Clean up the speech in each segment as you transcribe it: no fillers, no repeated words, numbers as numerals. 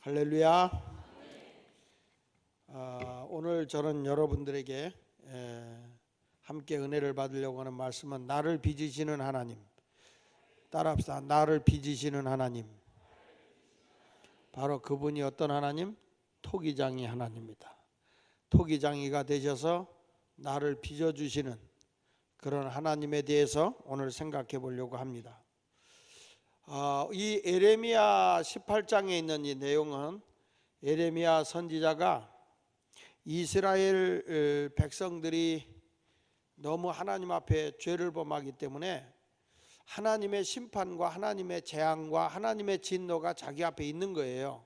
할렐루야. 오늘 저는 여러분들에게 함께 은혜를 받으려고 하는 말씀은 나를 빚으시는 하나님. 따라합시다. 나를 빚으시는 하나님. 바로 그분이 어떤 하나님? 토기장이 하나님입니다. 토기장이가 되셔서 나를 빚어주시는 그런 하나님에 대해서 오늘 생각해 보려고 합니다. 이 에레미야 18장에 있는 이 내용은 에레미야 선지자가 이스라엘 백성들이 너무 하나님 앞에 죄를 범하기 때문에 하나님의 심판과 하나님의 재앙과 하나님의 진노가 자기 앞에 있는 거예요.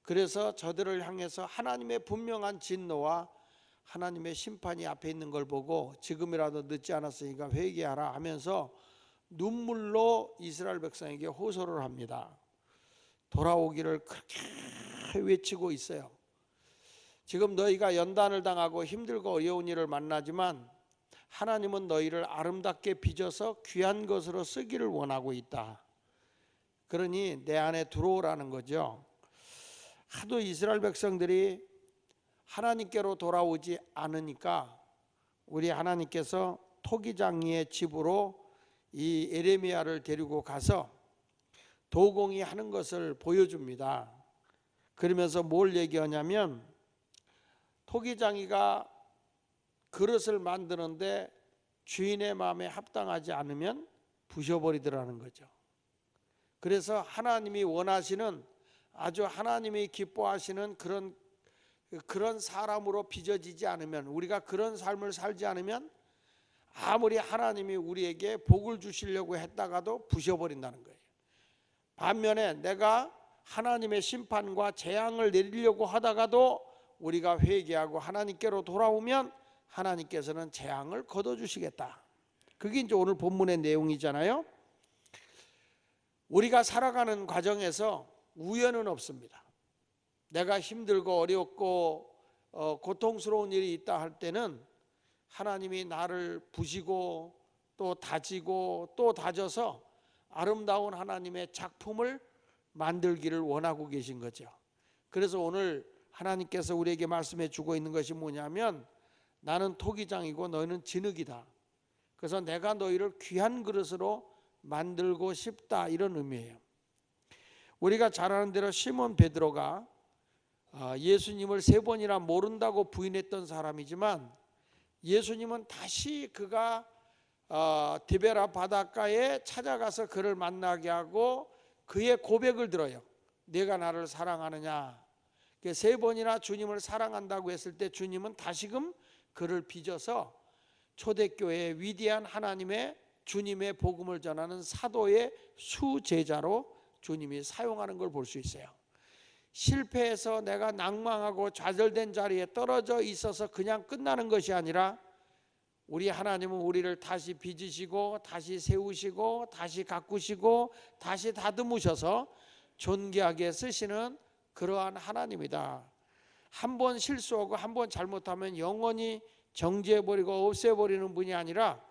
그래서 저들을 향해서 하나님의 분명한 진노와 하나님의 심판이 앞에 있는 걸 보고 지금이라도 늦지 않았으니까 회개하라 하면서 눈물로 이스라엘 백성에게 호소를 합니다. 돌아오기를 그렇게 외치고 있어요. 지금 너희가 연단을 당하고 힘들고 어려운 일을 만나지만 하나님은 너희를 아름답게 빚어서 귀한 것으로 쓰기를 원하고 있다. 그러니 내 안에 들어오라는 거죠. 하도 이스라엘 백성들이 하나님께로 돌아오지 않으니까 우리 하나님께서 토기장이의 집으로 이 에레미야를 데리고 가서 도공이 하는 것을 보여줍니다. 그러면서 뭘 얘기하냐면 토기장이가 그릇을 만드는데 주인의 마음에 합당하지 않으면 부셔버리더라는 거죠. 그래서 하나님이 원하시는 아주 하나님이 기뻐하시는 그런 사람으로 빚어지지 않으면, 우리가 그런 삶을 살지 않으면 아무리 하나님이 우리에게 복을 주시려고 했다가도 부셔버린다는 거예요. 반면에 내가 하나님의 심판과 재앙을 내리려고 하다가도 우리가 회개하고 하나님께로 돌아오면 하나님께서는 재앙을 거둬주시겠다. 그게 이제 오늘 본문의 내용이잖아요. 우리가 살아가는 과정에서 우연은 없습니다. 내가 힘들고 어렵고 고통스러운 일이 있다 할 때는 하나님이 나를 부시고 또 다지고 또 다져서 아름다운 하나님의 작품을 만들기를 원하고 계신 거죠. 그래서 오늘 하나님께서 우리에게 말씀해 주고 있는 것이 뭐냐면 나는 토기장이고 너희는 진흙이다. 그래서 내가 너희를 귀한 그릇으로 만들고 싶다, 이런 의미예요. 우리가 잘 아는 대로 시몬 베드로가 예수님을 3번이나 모른다고 부인했던 사람이지만 예수님은 다시 그가 디베라 바닷가에 찾아가서 그를 만나게 하고 그의 고백을 들어요. 내가 나를 사랑하느냐. 3번이나 주님을 사랑한다고 했을 때 주님은 다시금 그를 빚어서 초대교회의 위대한 하나님의 주님의 복음을 전하는 사도의 수제자로 주님이 사용하는 걸 볼 수 있어요. 실패해서 내가 낭망하고 좌절된 자리에 떨어져 있어서 그냥 끝나는 것이 아니라 우리 하나님은 우리를 다시 빚으시고 다시 세우시고 다시 가꾸시고 다시 다듬으셔서 존귀하게 쓰시는 그러한 하나님이다. 한 번 실수하고 한 번 잘못하면 영원히 정지해버리고 없애버리는 분이 아니라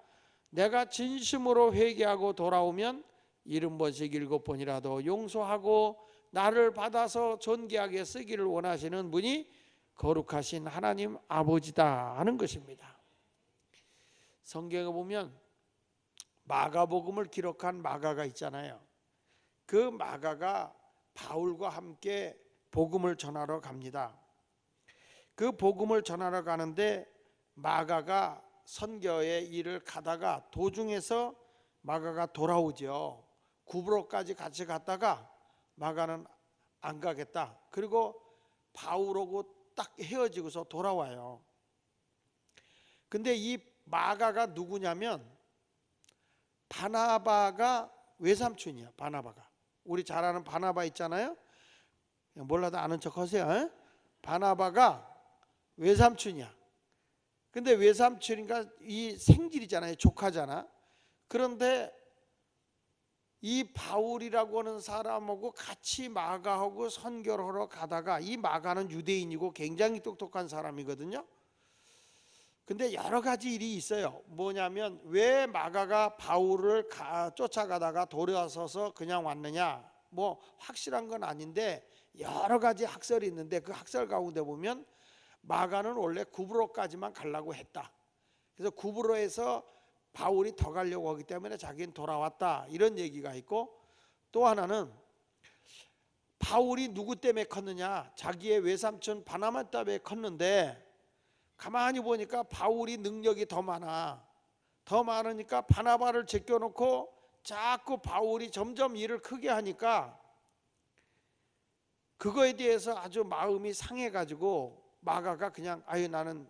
내가 진심으로 회개하고 돌아오면 70번씩 7번이라도 용서하고 나를 받아서 존귀하게 쓰기를 원하시는 분이 거룩하신 하나님 아버지다 하는 것입니다. 성경에 보면 마가복음을 기록한 마가가 있잖아요. 그 마가가 바울과 함께 복음을 전하러 갑니다. 그 복음을 전하러 가는데 마가가 선교의 일을 가다가 도중에서 마가가 돌아오죠. 구브로까지 같이 갔다가 마가는 안 가겠다. 그리고 바울하고 딱 헤어지고서 돌아와요. 근데 이 마가가 누구냐면 바나바가 외삼촌이야. 바나바가. 우리 잘 아는 바나바 있잖아요. 몰라도 아는 척 하세요. 바나바가 외삼촌이야. 근데 외삼촌이니까 이 생질이잖아요. 조카잖아. 그런데 이 바울이라고 하는 사람하고 같이 마가하고 선교를 하러 가다가, 이 마가는 유대인이고 굉장히 똑똑한 사람이거든요. 근데 여러 가지 일이 있어요. 뭐냐면 왜 마가가 바울을 쫓아가다가 돌아서서 그냥 왔느냐. 뭐 확실한 건 아닌데 여러 가지 학설이 있는데 그 학설 가운데 보면 마가는 원래 구브로까지만 가려고 했다. 그래서 구브로에서 바울이 더 가려고 하기 때문에 자기는 돌아왔다, 이런 얘기가 있고, 또 하나는 바울이 누구 때문에 컸느냐, 자기의 외삼촌 바나바 때문에 컸는데 가만히 보니까 바울이 능력이 더 많으니까 바나바를 제껴놓고 자꾸 바울이 점점 일을 크게 하니까 그거에 대해서 아주 마음이 상해가지고 마가가 그냥 아유 나는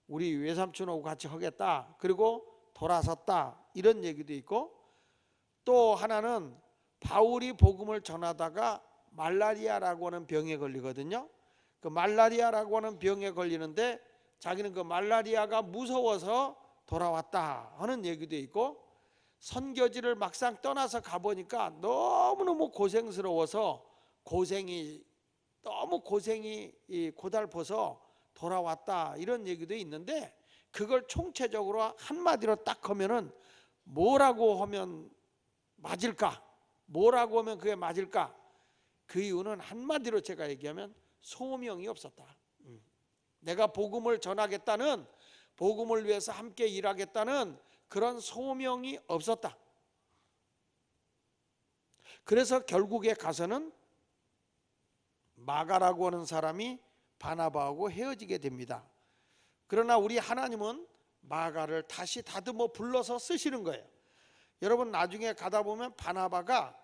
우리 외삼촌하고 같이 하겠다, 그리고 돌아섰다, 이런 얘기도 있고, 또 하나는 바울이 복음을 전하다가 말라리아라고 하는 병에 걸리거든요. 그 말라리아라고 하는 병에 걸리는데 자기는 그 말라리아가 무서워서 돌아왔다 하는 얘기도 있고, 선교지를 막상 떠나서 가보니까 너무너무 고생스러워서 너무 고생이 고달퍼서 돌아왔다, 이런 얘기도 있는데, 그걸 총체적으로 한마디로 딱 하면은 뭐라고 하면 맞을까? 뭐라고 하면 그게 맞을까? 그 이유는 한마디로 제가 얘기하면 소명이 없었다. 내가 복음을 전하겠다는, 복음을 위해서 함께 일하겠다는 그런 소명이 없었다. 그래서 결국에 가서는 마가라고 하는 사람이 바나바하고 헤어지게 됩니다. 그러나 우리 하나님은 마가를 다시 다듬어 불러서 쓰시는 거예요. 여러분 나중에 가다 보면 바나바가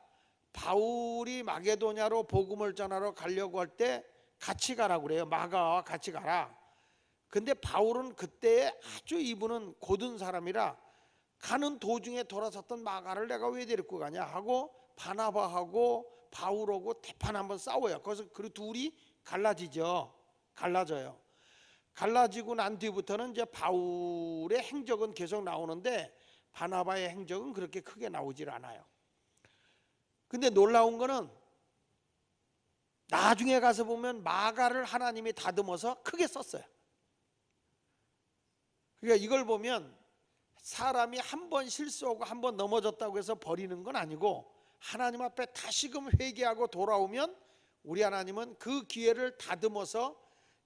바울이 마게도냐로 복음을 전하러 가려고 할 때 같이 가라고 그래요. 마가와 같이 가라. 근데 바울은 그때 아주 이분은 고든 사람이라 가는 도중에 돌아섰던 마가를 내가 왜 데리고 가냐 하고 바나바하고 바울하고 대판 한번 싸워요. 그래서 그 둘이 갈라져요. 갈라지고 난 뒤부터는 이제 바울의 행적은 계속 나오는데 바나바의 행적은 그렇게 크게 나오질 않아요. 근데 놀라운 거는 나중에 가서 보면 마가를 하나님이 다듬어서 크게 썼어요. 그러니까 이걸 보면 사람이 한 번 실수하고 한 번 넘어졌다고 해서 버리는 건 아니고, 하나님 앞에 다시금 회개하고 돌아오면 우리 하나님은 그 기회를 다듬어서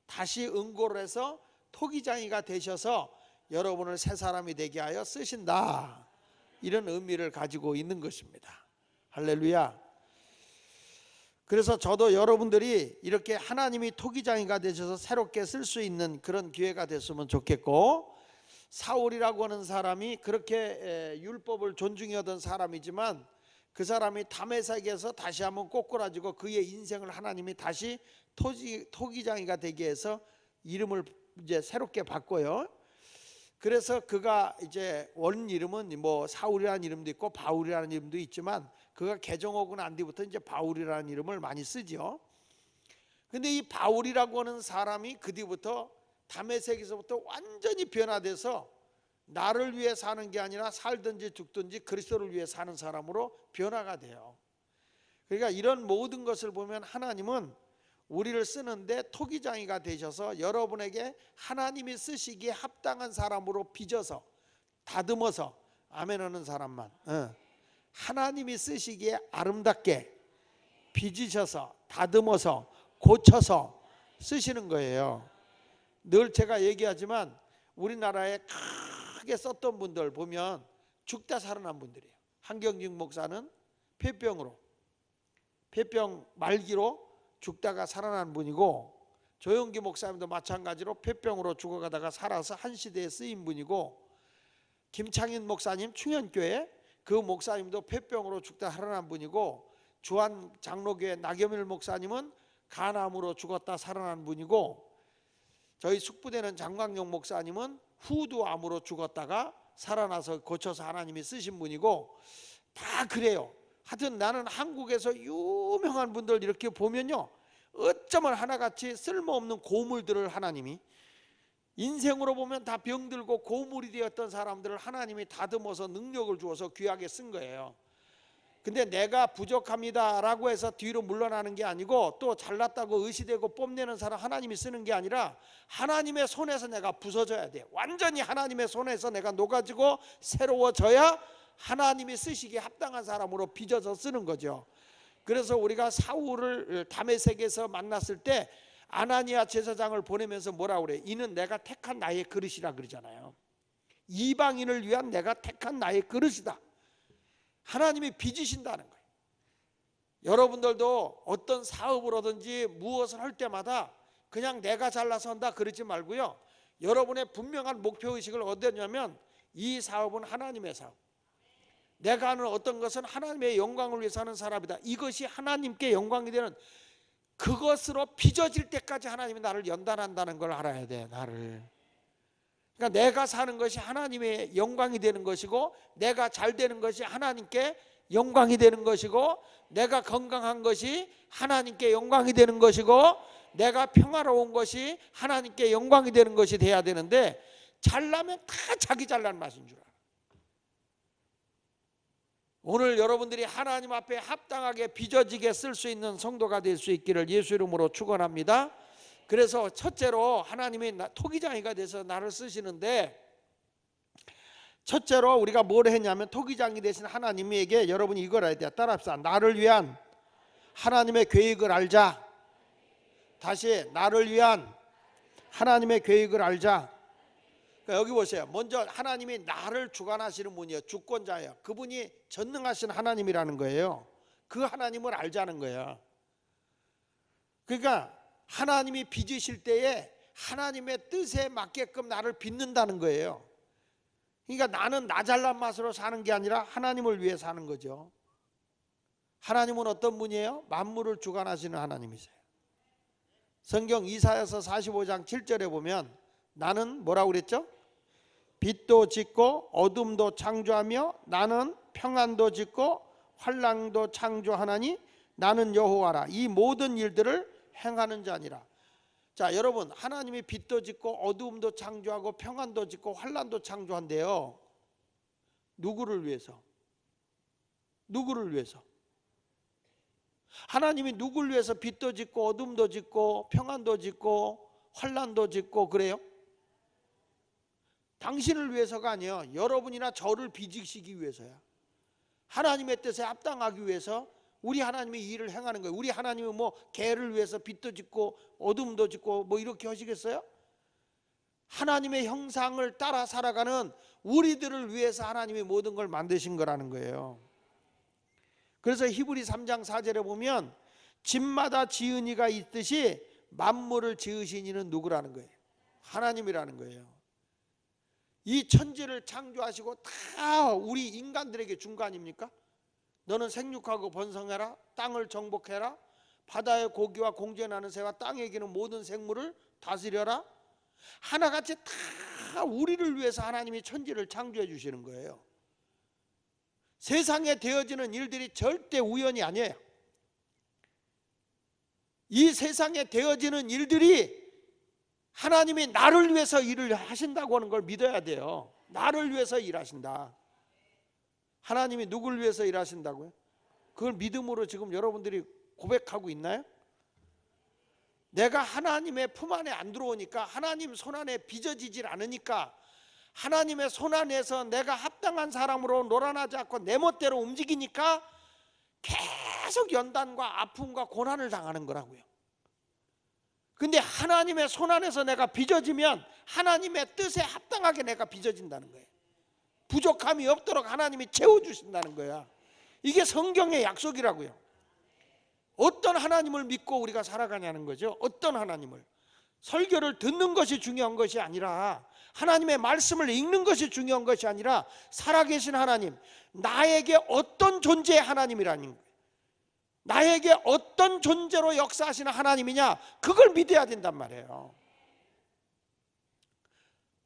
다시 응고를 해서 토기장이가 되셔서 여러분을 새 사람이 되게 하여 쓰신다, 이런 의미를 가지고 있는 것입니다. 할렐루야. 그래서 저도 여러분들이 이렇게 하나님이 토기장이가 되셔서 새롭게 쓸 수 있는 그런 기회가 됐으면 좋겠고, 사울이라고 하는 사람이 그렇게 율법을 존중히 하던 사람이지만 그 사람이 다메섹에서 다시 한번 꼬꾸라지고 그의 인생을 하나님이 다시 토기장이가 되게 해서 이름을 이제 새롭게 바꿔요. 그래서 그가 이제 원 이름은 뭐 사울이라는 이름도 있고 바울이라는 이름도 있지만 그가 개종하고 난 뒤부터 이제 바울이라는 이름을 많이 쓰죠. 근데 이 바울이라고 하는 사람이 그 뒤부터 다메섹에서부터 완전히 변화돼서 나를 위해 사는 게 아니라 살든지 죽든지 그리스도를 위해 사는 사람으로 변화가 돼요. 그러니까 이런 모든 것을 보면 하나님은 우리를 쓰는데 토기장이가 되셔서 여러분에게 하나님이 쓰시기에 합당한 사람으로 빚어서 다듬어서, 아멘 하는 사람만, 하나님이 쓰시기에 아름답게 빚으셔서 다듬어서 고쳐서 쓰시는 거예요. 늘 제가 얘기하지만 우리나라에 크게 썼던 분들 보면 죽다 살아난 분들이에요. 한경직 목사는 폐병 말기로 죽다가 살아난 분이고, 조영기 목사님도 마찬가지로 폐병으로 죽어가다가 살아서 한 시대에 쓰인 분이고, 김창인 목사님 충현교회 그 목사님도 폐병으로 죽다 살아난 분이고, 주한 장로교회 나겸일 목사님은 간암으로 죽었다 살아난 분이고, 저희 숙부되는 장광용 목사님은 후두암으로 죽었다가 살아나서 고쳐서 하나님이 쓰신 분이고, 다 그래요. 하여튼 나는 한국에서 유명한 분들 이렇게 보면요, 어쩌면 하나같이 쓸모없는 고물들을 하나님이, 인생으로 보면 다 병들고 고물이 되었던 사람들을 하나님이 다듬어서 능력을 주어서 귀하게 쓴 거예요. 근데 내가 부족합니다 라고 해서 뒤로 물러나는 게 아니고, 또 잘났다고 의시되고 뽐내는 사람 하나님이 쓰는 게 아니라 하나님의 손에서 내가 부서져야 돼. 완전히 하나님의 손에서 내가 녹아지고 새로워져야 하나님이 쓰시기에 합당한 사람으로 빚어서 쓰는 거죠. 그래서 우리가 사울을 다메섹에서 만났을 때 아나니아 제사장을 보내면서 뭐라고 그래? 이는 내가 택한 나의 그릇이라 그러잖아요. 이방인을 위한 내가 택한 나의 그릇이다. 하나님이 빚으신다는 거예요. 여러분들도 어떤 사업을 하든지 무엇을 할 때마다 그냥 내가 잘나서 한다 그러지 말고요, 여러분의 분명한 목표의식을 얻었냐면 이 사업은 하나님의 사업, 내가 하는 어떤 것은 하나님의 영광을 위해서 하는 사람이다. 이것이 하나님께 영광이 되는, 그것으로 빚어질 때까지 하나님이 나를 연단한다는 걸 알아야 돼. 나를, 그러니까 내가 사는 것이 하나님의 영광이 되는 것이고, 내가 잘 되는 것이 하나님께 영광이 되는 것이고, 내가 건강한 것이 하나님께 영광이 되는 것이고, 내가 평화로운 것이 하나님께 영광이 되는 것이 돼야 되는데, 잘나면 다 자기 잘난 맛인 줄 알아. 오늘 여러분들이 하나님 앞에 합당하게 빚어지게 쓸 수 있는 성도가 될 수 있기를 예수 이름으로 축원합니다. 그래서 첫째로 하나님이 토기장이가 돼서 나를 쓰시는데, 첫째로 우리가 뭘 했냐면 토기장이 되신 하나님에게 여러분이 이걸 알아야 돼요. 따라합시다. 나를 위한 하나님의 계획을 알자. 다시, 나를 위한 하나님의 계획을 알자. 그러니까 여기 보세요. 먼저 하나님이 나를 주관하시는 분이에요. 주권자예요. 그분이 전능하신 하나님이라는 거예요. 그 하나님을 알자는 거예요. 그러니까 하나님이 빚으실 때에 하나님의 뜻에 맞게끔 나를 빚는다는 거예요. 그러니까 나는 나 잘난 맛으로 사는 게 아니라 하나님을 위해 사는 거죠. 하나님은 어떤 분이에요? 만물을 주관하시는 하나님이세요. 성경 이사야서 45장 7절에 보면 나는 뭐라고 그랬죠? 빛도 짓고 어둠도 창조하며 나는 평안도 짓고 환난도 창조하나니 나는 여호와라. 이 모든 일들을 행하는 자니라. 자, 여러분, 하나님이 빛도 짓고 어두움도 창조하고 평안도 짓고 환난도 창조한대요. 누구를 위해서? 누구를 위해서? 하나님이 누구를 위해서 빛도 짓고 어둠도 짓고 평안도 짓고 환난도 짓고 그래요? 당신을 위해서가 아니에요. 여러분이나 저를 빚으시기 위해서야. 하나님의 뜻에 합당하기 위해서 우리 하나님이 이 일을 행하는 거예요. 우리 하나님은 뭐 개를 위해서 빛도 짓고 어둠도 짓고 뭐 이렇게 하시겠어요? 하나님의 형상을 따라 살아가는 우리들을 위해서 하나님이 모든 걸 만드신 거라는 거예요. 그래서 히브리 3장 4절에 보면 집마다 지은 이가 있듯이 만물을 지으신 이는 누구라는 거예요? 하나님이라는 거예요. 이 천지를 창조하시고 다 우리 인간들에게 준 거 아닙니까? 너는 생육하고 번성해라, 땅을 정복해라, 바다의 고기와 공중에 나는 새와 땅에 기는 모든 생물을 다스려라. 하나같이 다 우리를 위해서 하나님이 천지를 창조해 주시는 거예요. 세상에 되어지는 일들이 절대 우연이 아니에요. 이 세상에 되어지는 일들이 하나님이 나를 위해서 일을 하신다고 하는 걸 믿어야 돼요. 나를 위해서 일하신다. 하나님이 누굴 위해서 일하신다고요? 그걸 믿음으로 지금 여러분들이 고백하고 있나요? 내가 하나님의 품 안에 안 들어오니까, 하나님 손 안에 빚어지질 않으니까, 하나님의 손 안에서 내가 합당한 사람으로 놀아나지 않고 내 멋대로 움직이니까 계속 연단과 아픔과 고난을 당하는 거라고요. 근데 하나님의 손 안에서 내가 빚어지면 하나님의 뜻에 합당하게 내가 빚어진다는 거예요. 부족함이 없도록 하나님이 채워주신다는 거야. 이게 성경의 약속이라고요. 어떤 하나님을 믿고 우리가 살아가냐는 거죠. 어떤 하나님을. 설교를 듣는 것이 중요한 것이 아니라, 하나님의 말씀을 읽는 것이 중요한 것이 아니라, 살아계신 하나님, 나에게 어떤 존재의 하나님이라는 거예요. 나에게 어떤 존재로 역사하시는 하나님이냐, 그걸 믿어야 된단 말이에요.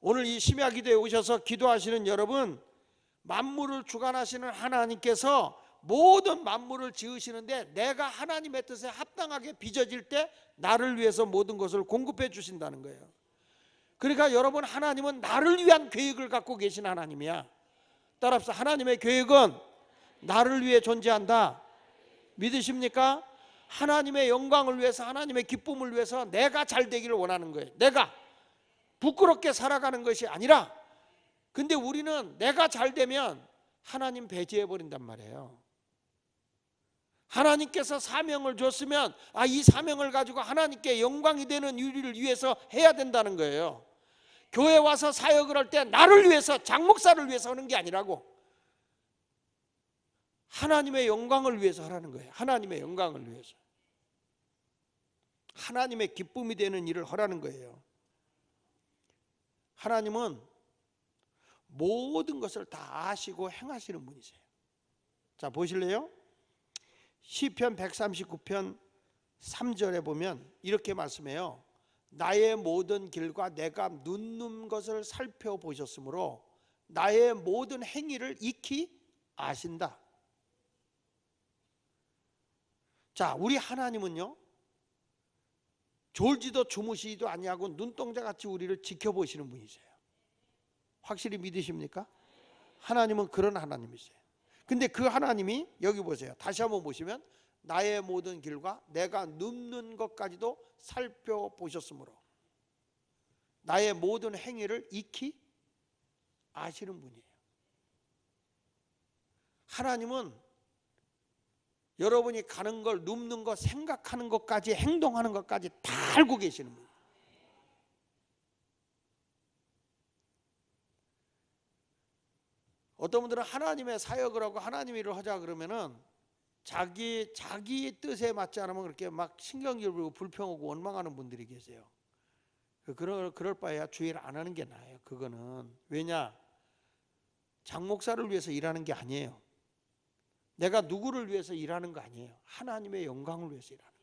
오늘 이 심야 기도에 오셔서 기도하시는 여러분, 만물을 주관하시는 하나님께서 모든 만물을 지으시는데 내가 하나님의 뜻에 합당하게 빚어질 때 나를 위해서 모든 것을 공급해 주신다는 거예요. 그러니까 여러분, 하나님은 나를 위한 계획을 갖고 계신 하나님이야. 따라합시다. 하나님의 계획은 나를 위해 존재한다. 믿으십니까? 하나님의 영광을 위해서, 하나님의 기쁨을 위해서 내가 잘 되기를 원하는 거예요. 내가 부끄럽게 살아가는 것이 아니라. 근데 우리는 내가 잘 되면 하나님 배제해 버린단 말이에요. 하나님께서 사명을 줬으면 이 사명을 가지고 하나님께 영광이 되는 일을 위해서 해야 된다는 거예요. 교회 와서 사역을 할 때 나를 위해서, 장 목사를 위해서 하는 게 아니라고 하나님의 영광을 위해서 하라는 거예요. 하나님의 영광을 위해서, 하나님의 기쁨이 되는 일을 하라는 거예요. 하나님은 모든 것을 다 아시고 행하시는 분이세요. 자, 보실래요? 시편 139편 3절에 보면 이렇게 말씀해요. 나의 모든 길과 내가 눕는 것을 살펴보셨으므로 나의 모든 행위를 익히 아신다. 자, 우리 하나님은요, 졸지도 주무시지도 아니하고 눈동자같이 우리를 지켜보시는 분이세요. 확실히 믿으십니까? 하나님은 그런 하나님이세요. 근데 그 하나님이 여기 보세요. 다시 한번 보시면 나의 모든 길과 내가 눕는 것까지도 살펴보셨으므로 나의 모든 행위를 익히 아시는 분이에요. 하나님은 여러분이 가는 걸, 눕는 것, 생각하는 것까지, 행동하는 것까지 다 알고 계시는 분이에요. 어떤 분들은 하나님의 사역을 하고 하나님의 일을 하자 그러면은 자기 뜻에 맞지 않으면 그렇게 막 신경질 부리고 불평하고 원망하는 분들이 계세요. 그럴 바에야 주일 안 하는 게 나아요. 그거는 왜냐, 장 목사를 위해서 일하는 게 아니에요. 내가 누구를 위해서 일하는 거 아니에요. 하나님의 영광을 위해서 일하는 거예요.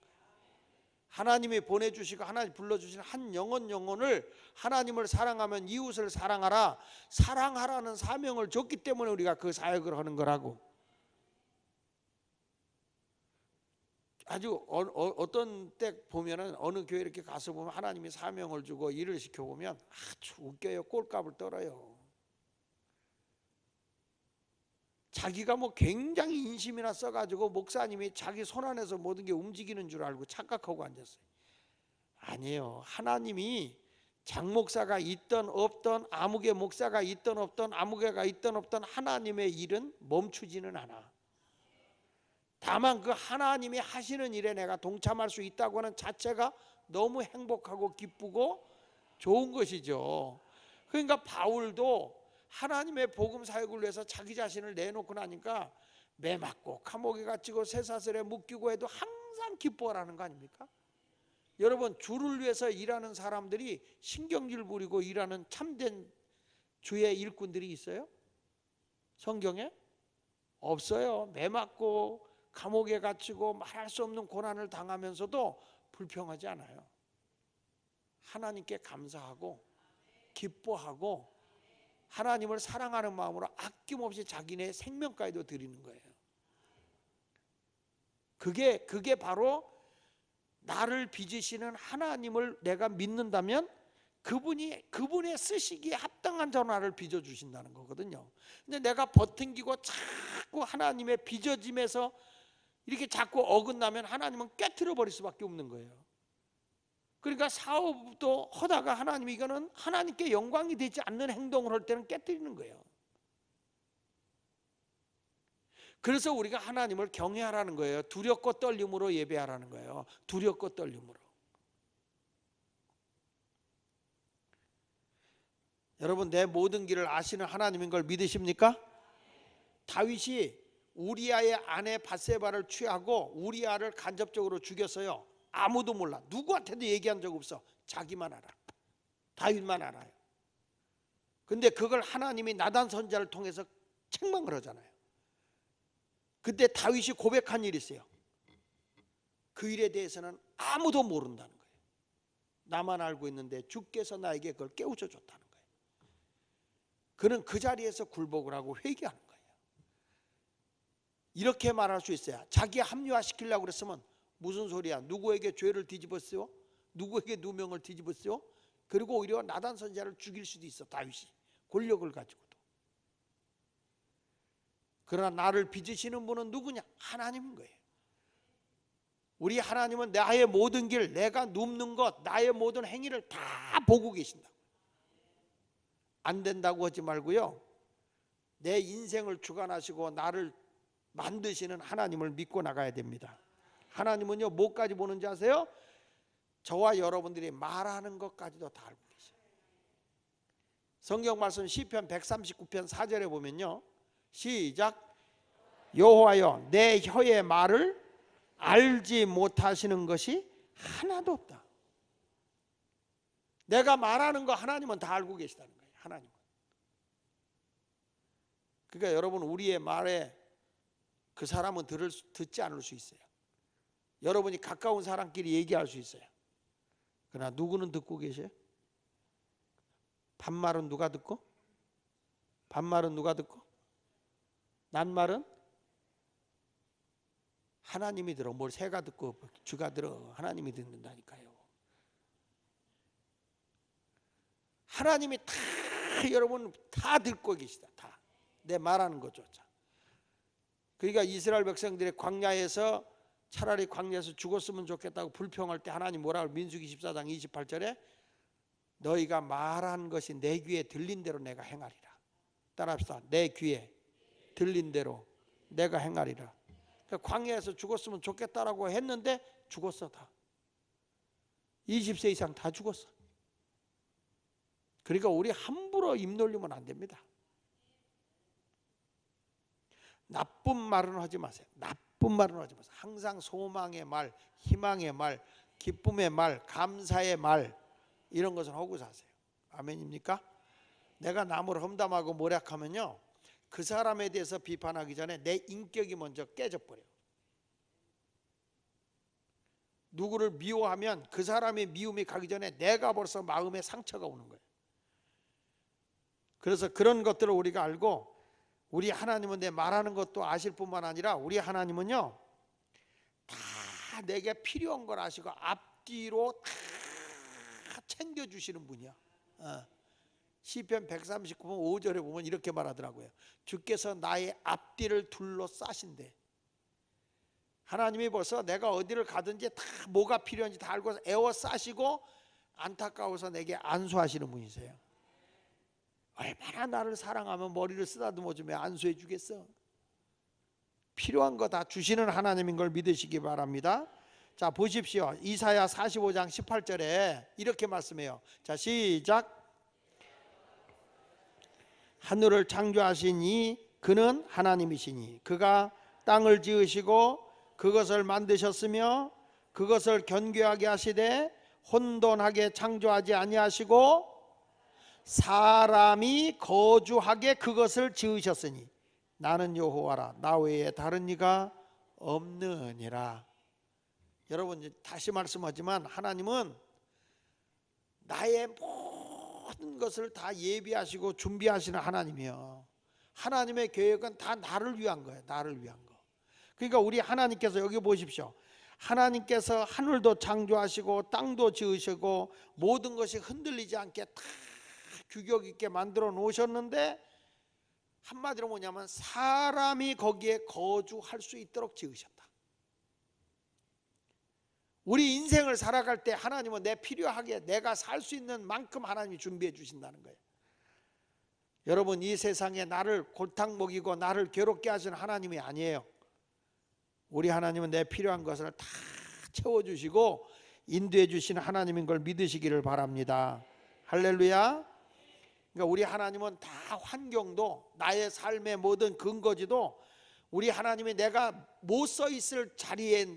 하나님이 보내주시고 하나님 불러주신 한 영혼을 하나님을 사랑하면 이웃을 사랑하라, 사랑하라는 사명을 줬기 때문에 우리가 그 사역을 하는 거라고. 아주 어떤 때 보면은 어느 교회 이렇게 가서 보면 하나님이 사명을 주고 일을 시켜보면 아주 웃겨요. 꼴값을 떨어요. 자기가 뭐 굉장히 인심이나 써가지고 목사님이 자기 손 안에서 모든 게 움직이는 줄 알고 착각하고 앉았어요. 아니에요. 하나님이 장 목사가 있던 없던, 아무개 목사가 있던 없던, 아무개가 있던 없던 하나님의 일은 멈추지는 않아. 다만 그 하나님이 하시는 일에 내가 동참할 수 있다고 하는 자체가 너무 행복하고 기쁘고 좋은 것이죠. 그러니까 바울도 하나님의 복음 사역을 위해서 자기 자신을 내놓고 나니까 매 맞고 감옥에 갇히고 쇠사슬에 묶이고 해도 항상 기뻐하라는 거 아닙니까? 여러분, 주를 위해서 일하는 사람들이 신경질 부리고 일하는 참된 주의 일꾼들이 있어요? 성경에? 없어요. 매 맞고 감옥에 갇히고 말할 수 없는 고난을 당하면서도 불평하지 않아요. 하나님께 감사하고 기뻐하고 하나님을 사랑하는 마음으로 아낌없이 자기네 생명까지도 드리는 거예요. 그게 바로 나를 빚으시는 하나님을 내가 믿는다면 그분의 쓰시기에 합당한 전화를 빚어주신다는 거거든요. 근데 내가 버팅기고 자꾸 하나님의 빚어짐에서 이렇게 자꾸 어긋나면 하나님은 깨트려 버릴 수밖에 없는 거예요. 그러니까 사업도 하다가 하나님이 이거는 하나님께 영광이 되지 않는 행동을 할 때는 깨트리는 거예요. 그래서 우리가 하나님을 경외하라는 거예요. 두렵고 떨림으로 예배하라는 거예요. 두렵고 떨림으로. 여러분, 내 모든 길을 아시는 하나님인 걸 믿으십니까? 다윗이 우리아의 아내 밧세바를 취하고 우리아를 간접적으로 죽였어요. 아무도 몰라. 누구한테도 얘기한 적 없어. 자기만 알아. 다윗만 알아요. 근데 그걸 하나님이 나단 선지자를 통해서 책망을 하잖아요. 그때 다윗이 고백한 일이 있어요. 그 일에 대해서는 아무도 모른다는 거예요. 나만 알고 있는데 주께서 나에게 그걸 깨우쳐 줬다는 거예요. 그는 그 자리에서 굴복을 하고 회개하는 거예요. 이렇게 말할 수 있어요. 자기 합리화시키려고 그랬으면 무슨 소리야? 누구에게 죄를 뒤집었어요? 누구에게 누명을 뒤집었어요? 그리고 오히려 나단 선지자를 죽일 수도 있어. 다윗이 권력을 가지고도. 그러나 나를 빚으시는 분은 누구냐? 하나님인 거예요. 우리 하나님은 나의 모든 길, 내가 눕는 것, 나의 모든 행위를 다 보고 계신다고. 안 된다고 하지 말고요, 내 인생을 주관하시고 나를 만드시는 하나님을 믿고 나가야 됩니다. 하나님은요 뭐까지 보는지 아세요? 저와 여러분들이 말하는 것까지도 다 알고 계세요. 성경 말씀 시편 139편 4절에 보면요, 시작. 여호와여 내 혀의 말을 알지 못하시는 것이 하나도 없다. 내가 말하는 거 하나님은 다 알고 계시다는 거예요. 하나님은. 그러니까 여러분, 우리의 말에 그 사람은 듣지 않을 수 있어요. 여러분이 가까운 사람끼리 얘기할 수 있어요. 그러나 누구는 듣고 계세요? 반말은 누가 듣고? 반말은 누가 듣고? 낱말은 하나님이 들어. 뭘 새가 듣고 쥐가 들어. 하나님이 듣는다니까요. 하나님이 다, 여러분 다 듣고 계시다. 다. 내 말하는 것조차. 그러니까 이스라엘 백성들의 광야에서 차라리 광야에서 죽었으면 좋겠다고 불평할 때 하나님 뭐라고? 민수기 14장 28절에 너희가 말한 것이 내 귀에 들린 대로 내가 행하리라. 따라합시다. 내 귀에 들린 대로 내가 행하리라. 그러니까 광야에서 죽었으면 좋겠다라고 했는데 죽었어. 다 20세 이상 다 죽었어. 그러니까 우리 함부로 입 놀리면 안 됩니다. 나쁜 말은 하지 마세요. 나쁜 말은 하지 마세요. 항상 소망의 말, 희망의 말, 기쁨의 말, 감사의 말, 이런 것은 하고 사세요. 아멘입니까? 내가 남을 험담하고 모략하면요, 그 사람에 대해서 비판하기 전에 내 인격이 먼저 깨져버려요. 누구를 미워하면 그 사람의 미움이 가기 전에 내가 벌써 마음에 상처가 오는 거예요. 그래서 그런 것들을 우리가 알고, 우리 하나님은 내 말하는 것도 아실 뿐만 아니라 우리 하나님은요 다 내게 필요한 걸 아시고 앞뒤로 다 챙겨주시는 분이야. 시편 139편 5절에 보면 이렇게 말하더라고요. 주께서 나의 앞뒤를 둘러싸신대. 하나님이 벌써 내가 어디를 가든지 다 뭐가 필요한지 다 알고 에워싸시고 안타까워서 내게 안수하시는 분이세요. 얼마나 나를 사랑하면 머리를 쓰다듬어 주며 안수해 주겠어. 필요한 거 다 주시는 하나님인 걸 믿으시기 바랍니다. 자, 보십시오. 이사야 45장 18절에 이렇게 말씀해요. 자, 시작. 하늘을 창조하시니 그는 하나님이시니 그가 땅을 지으시고 그것을 만드셨으며 그것을 견고하게 하시되 혼돈하게 창조하지 아니하시고 사람이 거주하게 그것을 지으셨으니 나는 여호와라 나 외에 다른 이가 없느니라. 여러분, 다시 말씀하지만 하나님은 나의 모든 것을 다 예비하시고 준비하시는 하나님이요. 하나님의 계획은 다 나를 위한 거예요. 나를 위한 거. 그러니까 우리 하나님께서 여기 보십시오. 하나님께서 하늘도 창조하시고 땅도 지으시고 모든 것이 흔들리지 않게 다 규격 있게 만들어 놓으셨는데, 한마디로 뭐냐면 사람이 거기에 거주할 수 있도록 지으셨다. 우리 인생을 살아갈 때 하나님은 내 필요하게 내가 살 수 있는 만큼 하나님이 준비해 주신다는 거예요. 여러분, 이 세상에 나를 골탕 먹이고 나를 괴롭게 하시는 하나님이 아니에요. 우리 하나님은 내 필요한 것을 다 채워주시고 인도해 주시는 하나님인 걸 믿으시기를 바랍니다. 할렐루야. 그러니까 우리 하나님은 다 환경도 나의 삶의 모든 근거지도 우리 하나님이 내가 못 서 있을 자리에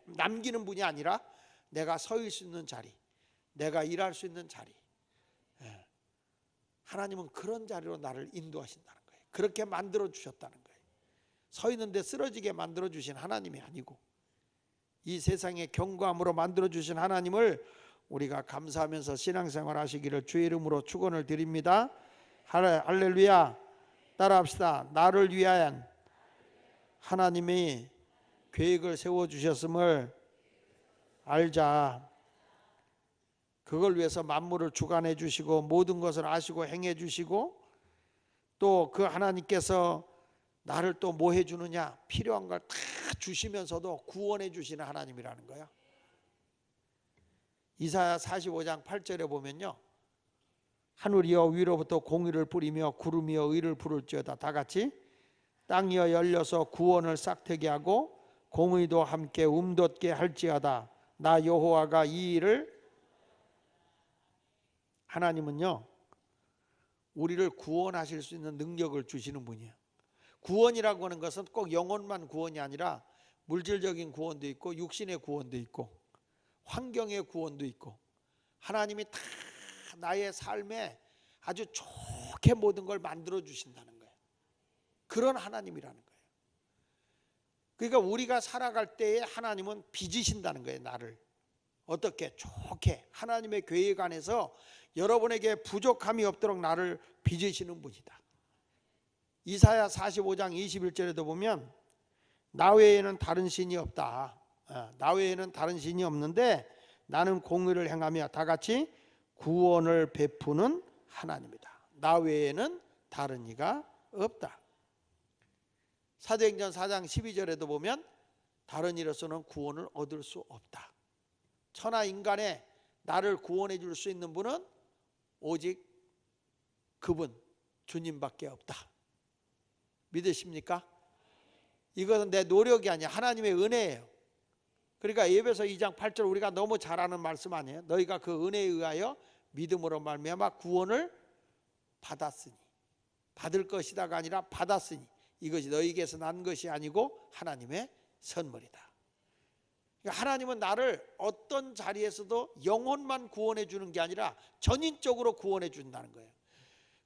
남기는 분이 아니라 내가 서 있을 수 있는 자리, 내가 일할 수 있는 자리, 하나님은 그런 자리로 나를 인도하신다는 거예요. 그렇게 만들어 주셨다는 거예요. 서 있는데 쓰러지게 만들어 주신 하나님이 아니고 이 세상의 견고함으로 만들어 주신 하나님을 우리가 감사하면서 신앙생활 하시기를 주의 이름으로 축원을 드립니다. 할렐루야. 따라합시다. 나를 위한 하나님이 계획을 세워주셨음을 알자. 그걸 위해서 만물을 주관해 주시고 모든 것을 아시고 행해 주시고 또 그 하나님께서 나를 또 뭐 해주느냐, 필요한 걸 다 주시면서도 구원해 주시는 하나님이라는 거예요. 이사야 45장 8절에 보면요, 하늘이여 위로부터 공의를 뿌리며 구름이여 의를 부를지어다. 다 같이 땅이여 열려서 구원을 싹트게 하고 공의도 함께 움돋게 할지어다. 나 여호와가 이 일을. 하나님은요, 우리를 구원하실 수 있는 능력을 주시는 분이에요. 구원이라고 하는 것은 꼭 영혼만 구원이 아니라 물질적인 구원도 있고 육신의 구원도 있고 환경의 구원도 있고, 하나님이 다 나의 삶에 아주 좋게 모든 걸 만들어 주신다는 거예요. 그런 하나님이라는 거예요. 그러니까 우리가 살아갈 때에 하나님은 빚으신다는 거예요. 나를 어떻게 좋게, 하나님의 계획 안에서 여러분에게 부족함이 없도록 나를 빚으시는 분이다. 이사야 45장 21절에도 보면 나 외에는 다른 신이 없다. 나 외에는 다른 신이 없는데 나는 공의를 행하며 다 같이 구원을 베푸는 하나님이다. 나 외에는 다른 이가 없다. 사도행전 4장 12절에도 보면 다른 이로서는 구원을 얻을 수 없다. 천하 인간에 나를 구원해 줄 수 있는 분은 오직 그분 주님밖에 없다. 믿으십니까? 이것은 내 노력이 아니야. 하나님의 은혜예요. 그러니까 에베소 2장 8절 우리가 너무 잘 아는 말씀 아니에요? 너희가 그 은혜에 의하여 믿음으로 말미암아 구원을 받았으니, 받을 것이다가 아니라 받았으니 이것이 너희에게서 난 것이 아니고 하나님의 선물이다. 그러니까 하나님은 나를 어떤 자리에서도 영혼만 구원해 주는 게 아니라 전인적으로 구원해 준다는 거예요.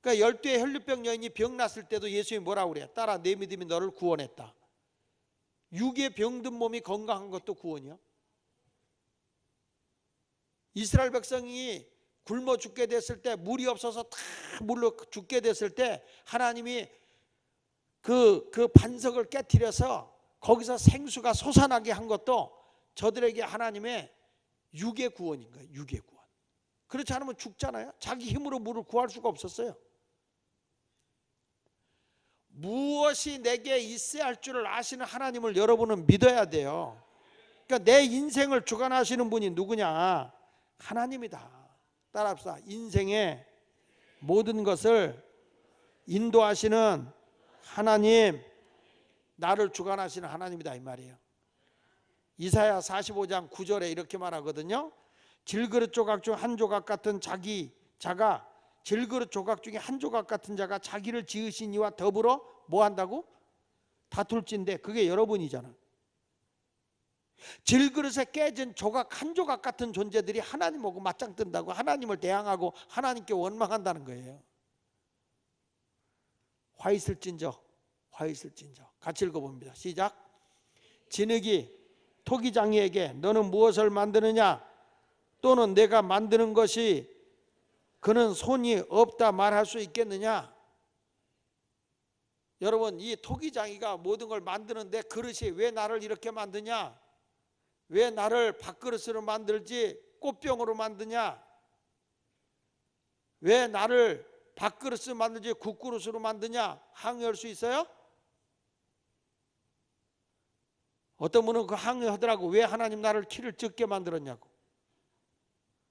그러니까 12의 혈류병 여인이 병 났을 때도 예수님이 뭐라고 그래요? 딸아, 내 믿음이 너를 구원했다. 육의 병든 몸이 건강한 것도 구원이요. 이스라엘 백성이 굶어 죽게 됐을 때, 물이 없어서 다 물로 죽게 됐을 때 하나님이 그 반석을 깨트려서 거기서 생수가 솟아나게 한 것도 저들에게 하나님의 육의 구원인 거예요. 육의 구원. 그렇지 않으면 죽잖아요. 자기 힘으로 물을 구할 수가 없었어요. 무엇이 내게 있어야 할 줄을 아시는 하나님을 여러분은 믿어야 돼요. 그러니까 내 인생을 주관하시는 분이 누구냐? 하나님이다. 따라합시다. 인생의 모든 것을 인도하시는 하나님, 나를 주관하시는 하나님이다 이 말이에요. 이사야 45장 9절에 이렇게 말하거든요. 질그릇 조각 중 한 조각 같은 자가 질그릇 조각 중에 한 조각 같은 자가 자기를 지으신 이와 더불어 뭐 한다고? 다툴진데 그게 여러분이잖아. 질그릇에 깨진 조각 한 조각 같은 존재들이 하나님하고 맞짱 뜬다고, 하나님을 대항하고 하나님께 원망한다는 거예요. 화 있을진저 같이 읽어봅니다. 시작. 진흙이 토기장이에게 너는 무엇을 만드느냐, 또는 내가 만드는 것이 그는 손이 없다 말할 수 있겠느냐. 여러분, 이 토기장이가 모든 걸 만드는데 그릇이 왜 나를 이렇게 만드냐, 왜 나를 밥그릇으로 만들지 꽃병으로 만드냐, 왜 나를 밥그릇으로 만들지 국그릇으로 만드냐 항의할 수 있어요? 어떤 분은 그 항의하더라고. 왜 하나님 나를 키를 적게 만들었냐고.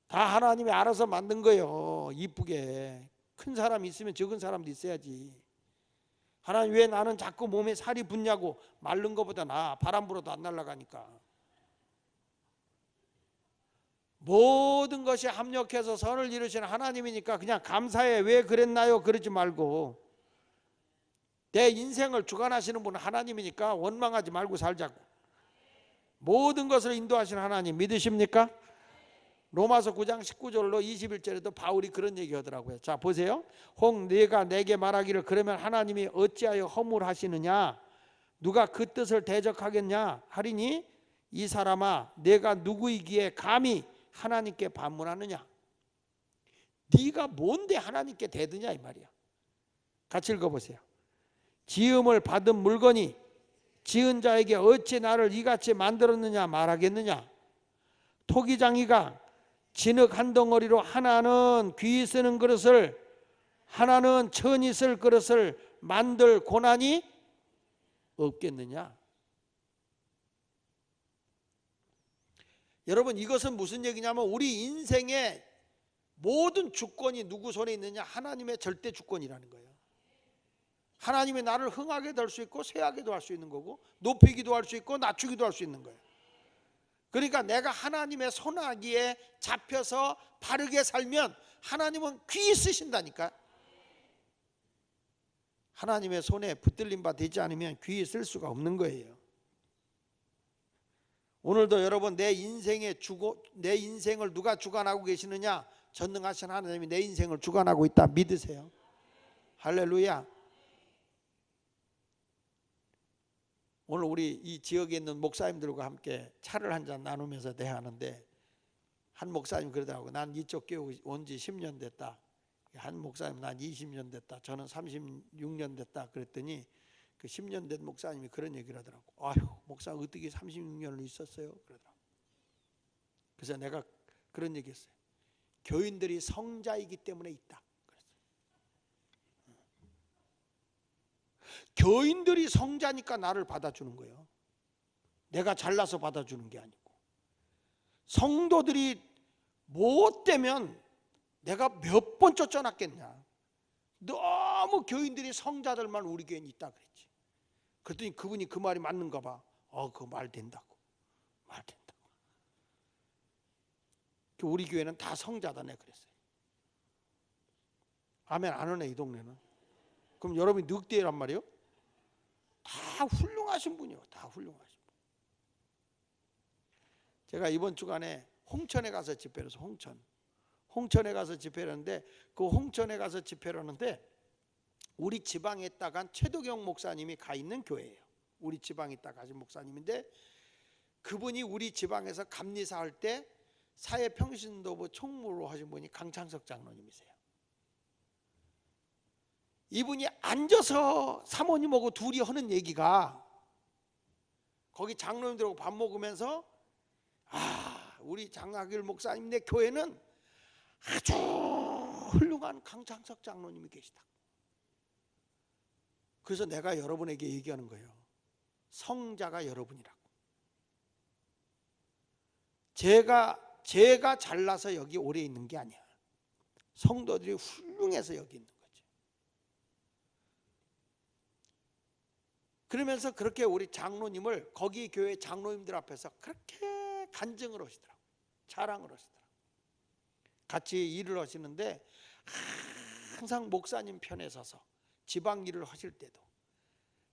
다 하나님이 알아서 만든 거예요. 이쁘게. 큰 사람이 있으면 적은 사람도 있어야지. 하나님 왜 나는 자꾸 몸에 살이 붙냐고. 마른 것보다 나아. 바람 불어도 안 날아가니까. 모든 것이 합력해서 선을 이루시는 하나님이니까 그냥 감사해. 왜 그랬나요? 그러지 말고 내 인생을 주관하시는 분은 하나님이니까 원망하지 말고 살자고. 모든 것을 인도하시는 하나님 믿으십니까? 로마서 9장 19절로 21절에도 바울이 그런 얘기 하더라고요. 자 보세요. 혹 네가 내게 말하기를 그러면 하나님이 어찌하여 허물하시느냐, 누가 그 뜻을 대적하겠냐 하리니, 이 사람아 내가 누구이기에 감히 하나님께 반문하느냐. 네가 뭔데 하나님께 대드냐 이 말이야. 같이 읽어보세요. 지음을 받은 물건이 지은 자에게 어찌 나를 이같이 만들었느냐 말하겠느냐. 토기장이가 진흙 한 덩어리로 하나는 귀 쓰는 그릇을 하나는 천이 쓸 그릇을 만들 고난이 없겠느냐. 여러분, 이것은 무슨 얘기냐면 우리 인생의 모든 주권이 누구 손에 있느냐? 하나님의 절대 주권이라는 거예요. 하나님이 나를 흥하게도 할 수 있고 쇠하게도 할 수 있는 거고, 높이기도 할 수 있고 낮추기도 할 수 있는 거예요. 그러니까 내가 하나님의 손아귀에 잡혀서 바르게 살면 하나님은 귀히 쓰신다니까. 하나님의 손에 붙들림 바 되지 않으면 귀히 쓸 수가 없는 거예요. 오늘도 여러분, 내 인생을 누가 주관하고 계시느냐? 전능하신 하나님이 내 인생을 주관하고 있다 믿으세요. 할렐루야. 오늘 우리 이 지역에 있는 목사님들과 함께 차를 한잔 나누면서 대화하는데, 한 목사님 그러더라고. 난 이쪽 교회 온 지 10년 됐다. 한 목사님 난 20년 됐다. 저는 36년 됐다. 그랬더니 그 10년 된 목사님이 그런 얘기를 하더라고. 아휴, 목사 어떻게 36년을 있었어요? 그러더라고. 그래서 내가 그런 얘기했어요. 교인들이 성자이기 때문에 있다. 교인들이 성자니까 나를 받아주는 거예요. 내가 잘나서 받아주는 게 아니고. 성도들이 못되면 내가 몇 번 쫓아놨겠냐. 너무 교인들이 성자들만 우리 교회에 있다 그랬지. 그랬더니 그분이 그 말이 맞는가 봐. 그거 말 된다고. 말 된다고. 우리 교회는 다 성자다네 그랬어요. 아멘 안 하네 이 동네는. 그럼 여러분이 늑대란 말이에요? 다 훌륭하신 분이요. 다 훌륭하신 분. 제가 이번 주간에 홍천에 가서 집회를 해서 홍천에 가서 집회를 하는데, 그 홍천에 가서 집회를 하는데 우리 지방에 있다간 최도경 목사님이 가 있는 교회예요. 우리 지방에 있다가 가신 목사님인데, 그분이 우리 지방에서 감리사 할 때 사회평신도부 총무로 하신 분이 강창석 장로님이세요. 이분이 앉아서 사모님하고 둘이 하는 얘기가, 거기 장로님들하고 밥 먹으면서 우리 장학일 목사님 네 교회는 아주 훌륭한 강창석 장로님이 계시다. 그래서 내가 여러분에게 얘기하는 거예요. 성자가 여러분이라고. 제가 잘나서 여기 오래 있는 게 아니야. 성도들이 훌륭해서 여기 있는 거지. 그러면서 그렇게 우리 장로님을 거기 교회 장로님들 앞에서 그렇게 간증을 하시더라고요. 자랑을 하시더라고요. 같이 일을 하시는데 항상 목사님 편에 서서 지방 일을 하실 때도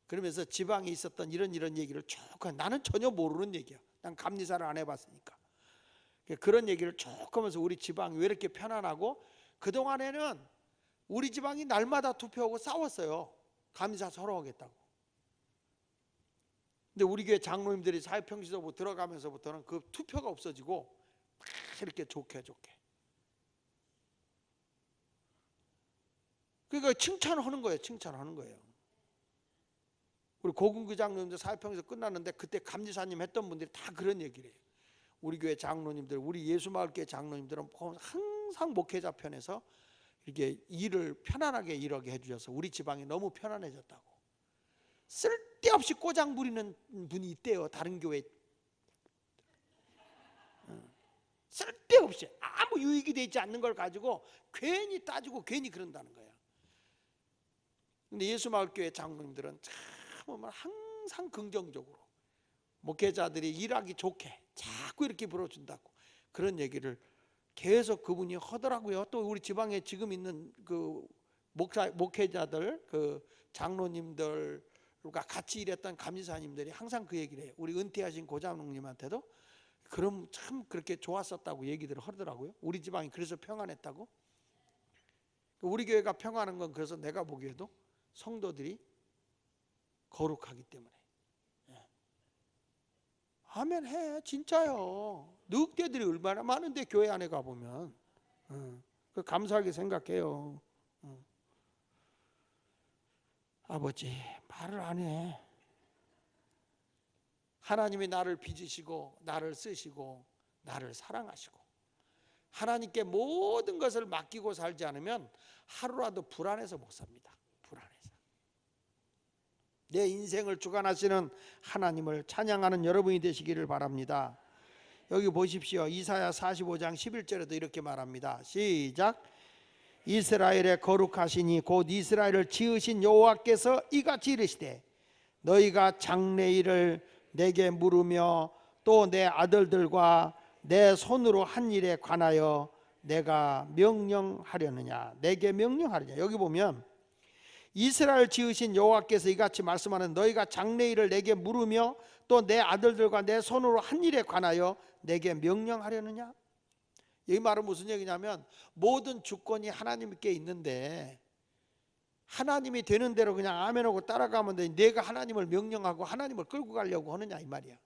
그러면서 지방에 있었던 이런 얘기를 쭉, 나는 전혀 모르는 얘기야. 난 감리사를 안 해봤으니까. 그런 얘기를 쭉 하면서 우리 지방이 왜 이렇게 편안하고, 그동안에는 우리 지방이 날마다 투표하고 싸웠어요. 감리사 서로 하겠다고. 근데 우리 교회 장로님들이 사회평신도부 들어가면서부터는 그 투표가 없어지고 막 이렇게 좋게 그러니까 칭찬하는 거예요. 칭찬하는 거예요. 우리 고근구 장로님들 사회평에서 끝났는데 그때 감리사님 했던 분들이 다 그런 얘기를 해요. 우리 교회 장로님들, 우리 예수마을교회 장로님들은 항상 목회자 편에서 이렇게 일을 편안하게 일하게 해주셔서 우리 지방이 너무 편안해졌다고. 쓸데없이 꼬장 부리는 분이 있대요. 다른 교회. 쓸데없이 아무 유익이 되지 않는 걸 가지고 괜히 따지고 괜히 그런다는 거야. 근데 예수마을교회 장로님들은 참 항상 긍정적으로 목회자들이 일하기 좋게 자꾸 이렇게 불어준다고 그런 얘기를 계속 그분이 하더라고요. 또 우리 지방에 지금 있는 그 목회자들, 그 장로님들과 같이 일했던 감리사님들이 항상 그 얘기를 해요. 우리 은퇴하신 고장로님한테도 그럼 참 그렇게 좋았었다고 얘기들을 하더라고요. 우리 지방이 그래서 평안했다고. 우리 교회가 평안한 건 그래서 내가 보기에도 성도들이 거룩하기 때문에. 아멘 해. 진짜요. 늑대들이 얼마나 많은데 교회 안에 가보면. 그 감사하게 생각해요. 아버지 말을 안 해. 하나님이 나를 빚으시고 나를 쓰시고 나를 사랑하시고 하나님께 모든 것을 맡기고 살지 않으면 하루라도 불안해서 못 삽니다. 불안해서. 내 인생을 주관하시는 하나님을 찬양하는 여러분이 되시기를 바랍니다. 여기 보십시오. 이사야 45장 11절에도 이렇게 말합니다. 시작. 이스라엘의 거룩하시니 곧 이스라엘을 지으신 여호와께서 이같이 이르시되 너희가 장래일을 내게 물으며 또 내 아들들과 내 손으로 한 일에 관하여 내가 명령하려느냐. 내게 명령하려냐. 여기 보면 이스라엘 지으신 여호와께서 이같이 말씀하는 너희가 장래일을 내게 물으며 또 내 아들들과 내 손으로 한 일에 관하여 내게 명령하려느냐. 이 말은 무슨 얘기냐면 모든 주권이 하나님께 있는데 하나님이 되는 대로 그냥 아멘하고 따라가면 돼. 내가 하나님을 명령하고 하나님을 끌고 가려고 하느냐 이 말이야.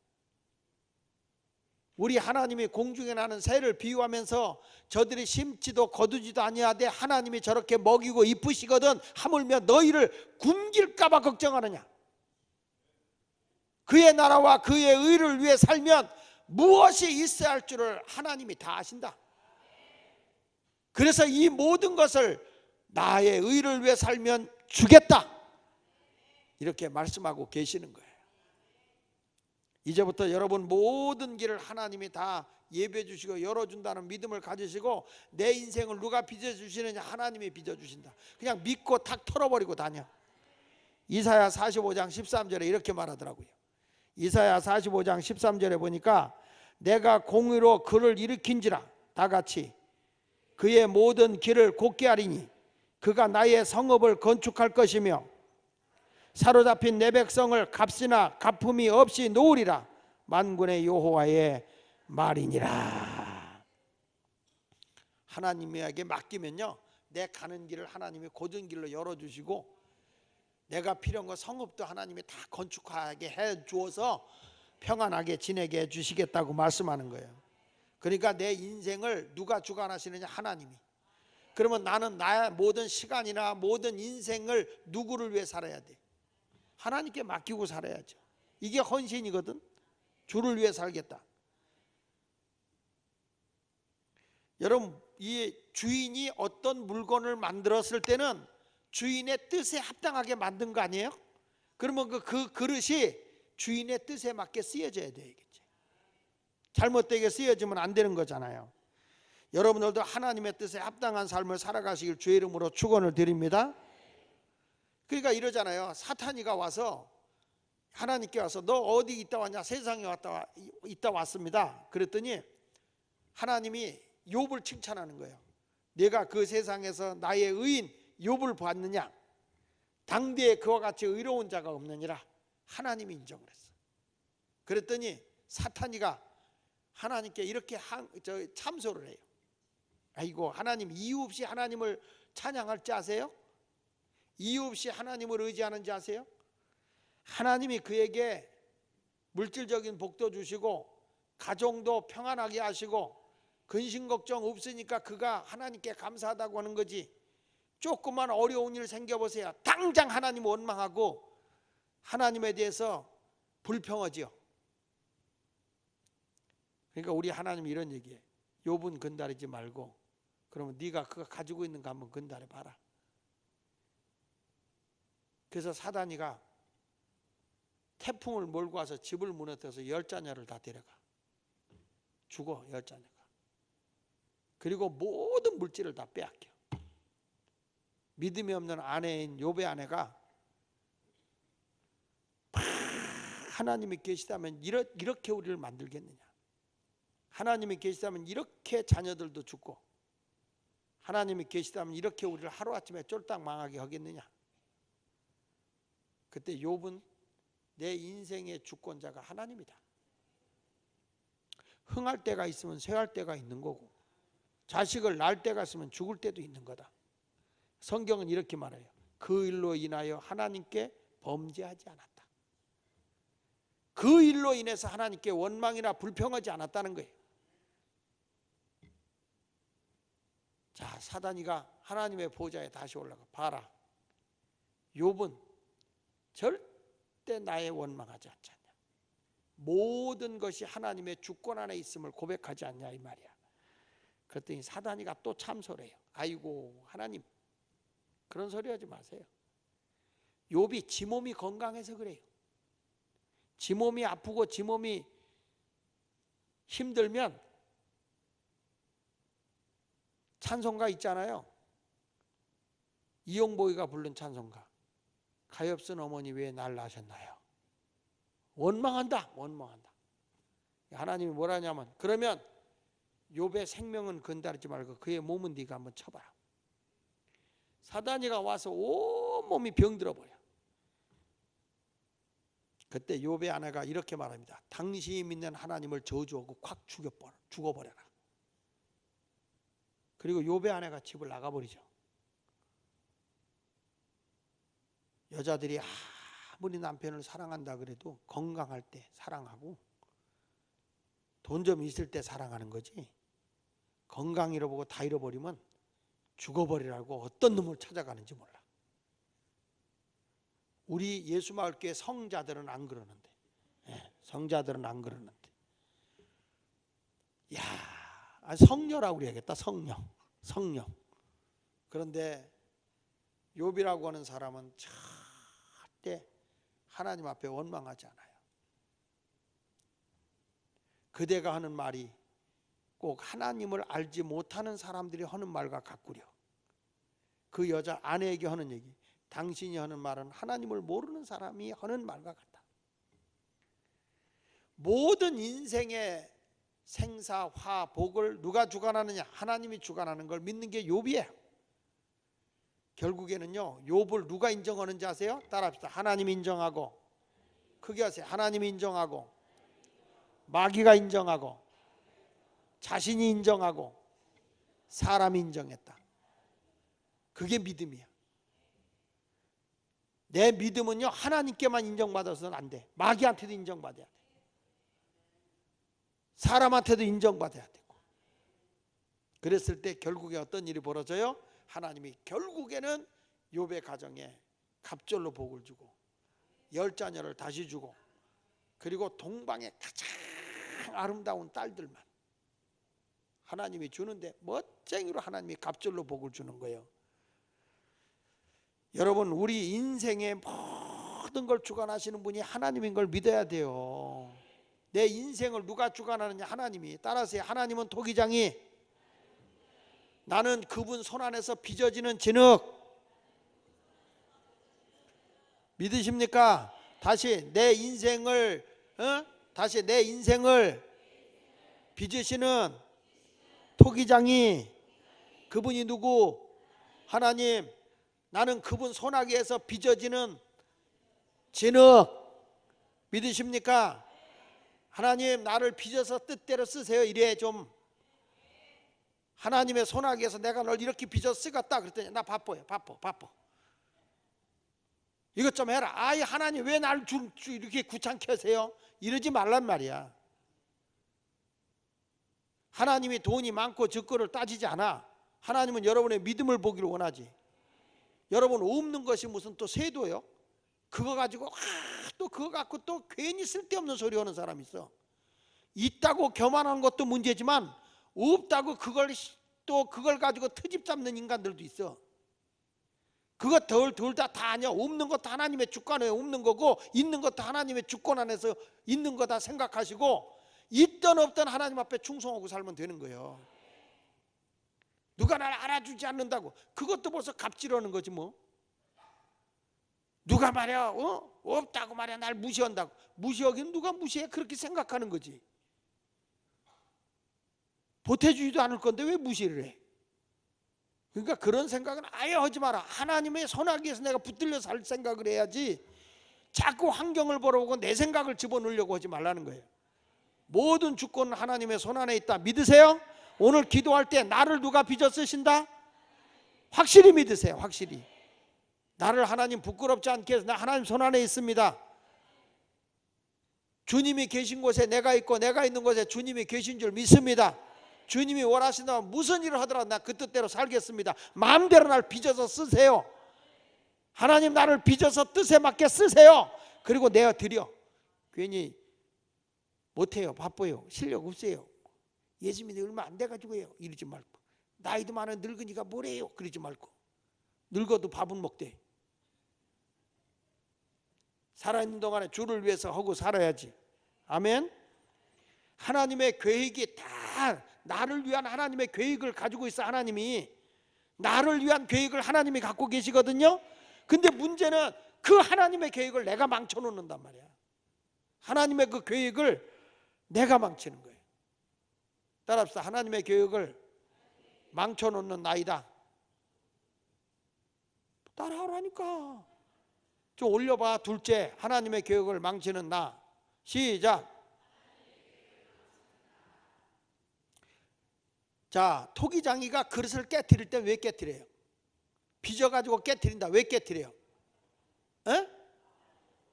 우리 하나님이 공중에 나는 새를 비유하면서 저들이 심지도 거두지도 아니하되 하나님이 저렇게 먹이고 이쁘시거든 하물며 너희를 굶길까 봐 걱정하느냐. 그의 나라와 그의 의를 위해 살면 무엇이 있어야 할 줄을 하나님이 다 아신다. 그래서 이 모든 것을 나의 의를 위해 살면 주겠다 이렇게 말씀하고 계시는 거예요. 이제부터 여러분 모든 길을 하나님이 다 예배해 주시고 열어준다는 믿음을 가지시고 내 인생을 누가 빚어주시느냐. 하나님이 빚어주신다. 그냥 믿고 탁 털어버리고 다녀. 이사야 45장 13절에 이렇게 말하더라고요. 이사야 45장 13절에 보니까 내가 공의로 그를 일으킨지라 다같이 그의 모든 길을 곧게 하리니 그가 나의 성읍을 건축할 것이며 사로잡힌 내 백성을 값이나 갚음이 없이 놓으리라. 만군의 여호와의 말이니라. 하나님에게 맡기면요 내 가는 길을 하나님이 고든 길로 열어주시고 내가 필요한 거 성읍도 하나님이 다 건축하게 해 주어서 평안하게 지내게 해 주시겠다고 말씀하는 거예요. 그러니까 내 인생을 누가 주관하시느냐. 하나님이. 그러면 나는 나의 모든 시간이나 모든 인생을 누구를 위해 살아야 돼. 하나님께 맡기고 살아야죠. 이게 헌신이거든. 주를 위해 살겠다. 여러분 이 주인이 어떤 물건을 만들었을 때는 주인의 뜻에 합당하게 만든 거 아니에요? 그러면 그 그릇이 주인의 뜻에 맞게 쓰여져야 되겠지. 잘못되게 쓰여지면 안 되는 거잖아요. 여러분들도 하나님의 뜻에 합당한 삶을 살아가시길 주의 이름으로 축원을 드립니다. 그러니까 이러잖아요. 사탄이가 와서 하나님께 와서 너 어디 있다 왔냐. 세상에 있다 왔습니다. 그랬더니 하나님이 욥을 칭찬하는 거예요. 내가 그 세상에서 나의 의인 욥을 봤느냐. 당대에 그와 같이 의로운 자가 없느니라. 하나님이 인정을 했어. 그랬더니 사탄이가 하나님께 이렇게 참소를 해요. 아이고 하나님 이유 없이 하나님을 찬양할지 아세요? 이유 없이 하나님을 의지하는지 아세요? 하나님이 그에게 물질적인 복도 주시고 가정도 평안하게 하시고 근심 걱정 없으니까 그가 하나님께 감사하다고 하는 거지. 조그만 어려운 일 생겨보세요. 당장 하나님 원망하고 하나님에 대해서 불평하지요. 그러니까 우리 하나님이 이런 얘기해. 욥은 건드리지 말고 그러면 네가 그가 가지고 있는 거 한번 건드려 봐라. 그래서 사단이가 태풍을 몰고 와서 집을 무너뜨려서 10자녀를 다 데려가. 죽어 10자녀가. 그리고 모든 물질을 다 빼앗겨. 믿음이 없는 아내인 욥의 아내가 하나님이 계시다면 이렇게 우리를 만들겠느냐. 하나님이 계시다면 이렇게 자녀들도 죽고 하나님이 계시다면 이렇게 우리를 하루아침에 쫄딱 망하게 하겠느냐. 그때 욥은 내 인생의 주권자가 하나님이다. 흥할 때가 있으면 쇠할 때가 있는 거고 자식을 낳을 때가 있으면 죽을 때도 있는 거다. 성경은 이렇게 말해요. 그 일로 인하여 하나님께 범죄하지 않았다. 그 일로 인해서 하나님께 원망이나 불평하지 않았다는 거예요. 자, 사단이가 하나님의 보좌에 다시 올라가 봐라. 욥은 절대 나의 원망하지 않지 않냐. 모든 것이 하나님의 주권 안에 있음을 고백하지 않냐 이 말이야. 그랬더니 사단이가 또 참소를 해요. 아이고 하나님 그런 소리 하지 마세요. 욥이 지 몸이 건강해서 그래요. 지 몸이 아프고 지 몸이 힘들면 찬송가 있잖아요. 이용복이가 부른 찬송가, 가엾은 어머니 왜 날 낳으셨나요? 원망한다. 하나님이 뭐라냐면, 그러면 욥의 생명은 건드리지 말고 그의 몸은 네가 한번 쳐봐라. 사단이가 와서 온몸이 병들어 버려. 그때 욥의 아내가 이렇게 말합니다. 당신이 믿는 하나님을 저주하고 확 죽어버려라. 그리고 욥의 아내가 집을 나가버리죠. 여자들이 아무리 남편을 사랑한다 그래도 건강할 때 사랑하고 돈 좀 있을 때 사랑하는 거지, 건강 잃어보고 다 잃어버리면 죽어버리라고 어떤 놈을 찾아가는지 몰라. 우리 예수마을교회 성자들은 안 그러는데, 성자들은 안 그러는데, 성녀라고 그래야겠다. 성녀. 그런데 욥이라고 하는 사람은 절대 하나님 앞에 원망하지 않아요. 그대가 하는 말이 꼭 하나님을 알지 못하는 사람들이 하는 말과 같구려. 그 여자 아내에게 하는 얘기, 당신이 하는 말은 하나님을 모르는 사람이 하는 말과 같다. 모든 인생의 생사, 화, 복을 누가 주관하느냐? 하나님이 주관하는 걸 믿는 게 욥이에요. 결국에는요, 욥을 누가 인정하는지 아세요? 따라합시다. 하나님이 인정하고, 크게 하세요. 하나님이 인정하고, 마귀가 인정하고, 자신이 인정하고, 사람이 인정했다. 그게 믿음이야. 내 믿음은요, 하나님께만 인정받아서는 안 돼. 마귀한테도 인정받아야 돼. 사람한테도 인정받아야 되고. 그랬을 때 결국에 어떤 일이 벌어져요? 하나님이 결국에는 욥의 가정에 갑절로 복을 주고 10자녀를 다시 주고, 그리고 동방의 가장 아름다운 딸들만 하나님이 주는데 멋쟁이로 하나님이 갑절로 복을 주는 거예요. 여러분, 우리 인생의 모든 걸 주관하시는 분이 하나님인 걸 믿어야 돼요. 내 인생을 누가 주관하느냐? 하나님이. 따라서 하나님은 토기장이, 나는 그분 손안에서 빚어지는 진흙. 믿으십니까? 다시 내 인생을 빚으시는 토기장이, 그분이 누구? 하나님. 나는 그분 손아귀에서 빚어지는 진흙. 믿으십니까? 하나님, 나를 빚어서 뜻대로 쓰세요. 이래 좀. 하나님의 손아귀에서 내가 널 이렇게 빚어 쓰겠다 그랬더니 나 바빠요. 바빠. 이것 좀 해라. 아이, 하나님 왜 나를 이렇게 귀찮게 하세요? 이러지 말란 말이야. 하나님이 돈이 많고 적고를 따지지 않아. 하나님은 여러분의 믿음을 보기를 원하지. 여러분, 없는 것이 무슨 또 세도요? 그거 가지고 또 그거 갖고 또 괜히 쓸데없는 소리 하는 사람이 있어. 있다고 교만하는 것도 문제지만 없다고 그걸 가지고 트집 잡는 인간들도 있어. 그거 둘 다 아니야. 없는 것도 하나님의 주권 안에 없는 거고, 있는 것도 하나님의 주권 안에서 있는 거다 생각하시고, 있든 없든 하나님 앞에 충성하고 살면 되는 거예요. 누가 날 알아주지 않는다고, 그것도 벌써 갑질하는 거지 뭐. 누가 말이야 없다고 말이야 날 무시한다고. 무시하기는 누가 무시해? 그렇게 생각하는 거지. 보태주지도 않을 건데 왜 무시를 해? 그러니까 그런 생각은 아예 하지 마라. 하나님의 손아귀에서 내가 붙들려 살 생각을 해야지, 자꾸 환경을 보러보고 내 생각을 집어넣으려고 하지 말라는 거예요. 모든 주권은 하나님의 손 안에 있다. 믿으세요? 오늘 기도할 때 나를 누가 빚어 쓰신다? 확실히 믿으세요. 확실히. 나를 하나님 부끄럽지 않게 해서 나 하나님 손 안에 있습니다. 주님이 계신 곳에 내가 있고 내가 있는 곳에 주님이 계신 줄 믿습니다. 주님이 원하신다면 무슨 일을 하더라도 나 그 뜻대로 살겠습니다. 마음대로 날 빚어서 쓰세요. 하나님 나를 빚어서 뜻에 맞게 쓰세요. 그리고 내어 드려. 괜히 못해요. 바빠요. 실력 없어요. 예수 믿는 얼마 안 돼가지고요. 이러지 말고. 나이도 많은 늙은이가 뭐래요. 그러지 말고. 늙어도 밥은 먹대. 살아있는 동안에 주를 위해서 하고 살아야지. 아멘. 하나님의 계획이 다 나를 위한 하나님의 계획을 가지고 있어. 하나님이 나를 위한 계획을 하나님이 갖고 계시거든요. 근데 문제는 그 하나님의 계획을 내가 망쳐놓는단 말이야. 하나님의 그 계획을 내가 망치는 거예요. 따라합시다. 하나님의 계획을 망쳐놓는 나이다. 따라하라니까. 좀 올려봐. 둘째, 하나님의 계획을 망치는 나. 시작. 자, 토기장이가 그릇을 깨트릴 때 왜 깨트려요? 빚어가지고 깨트린다. 왜 깨트려요? 에?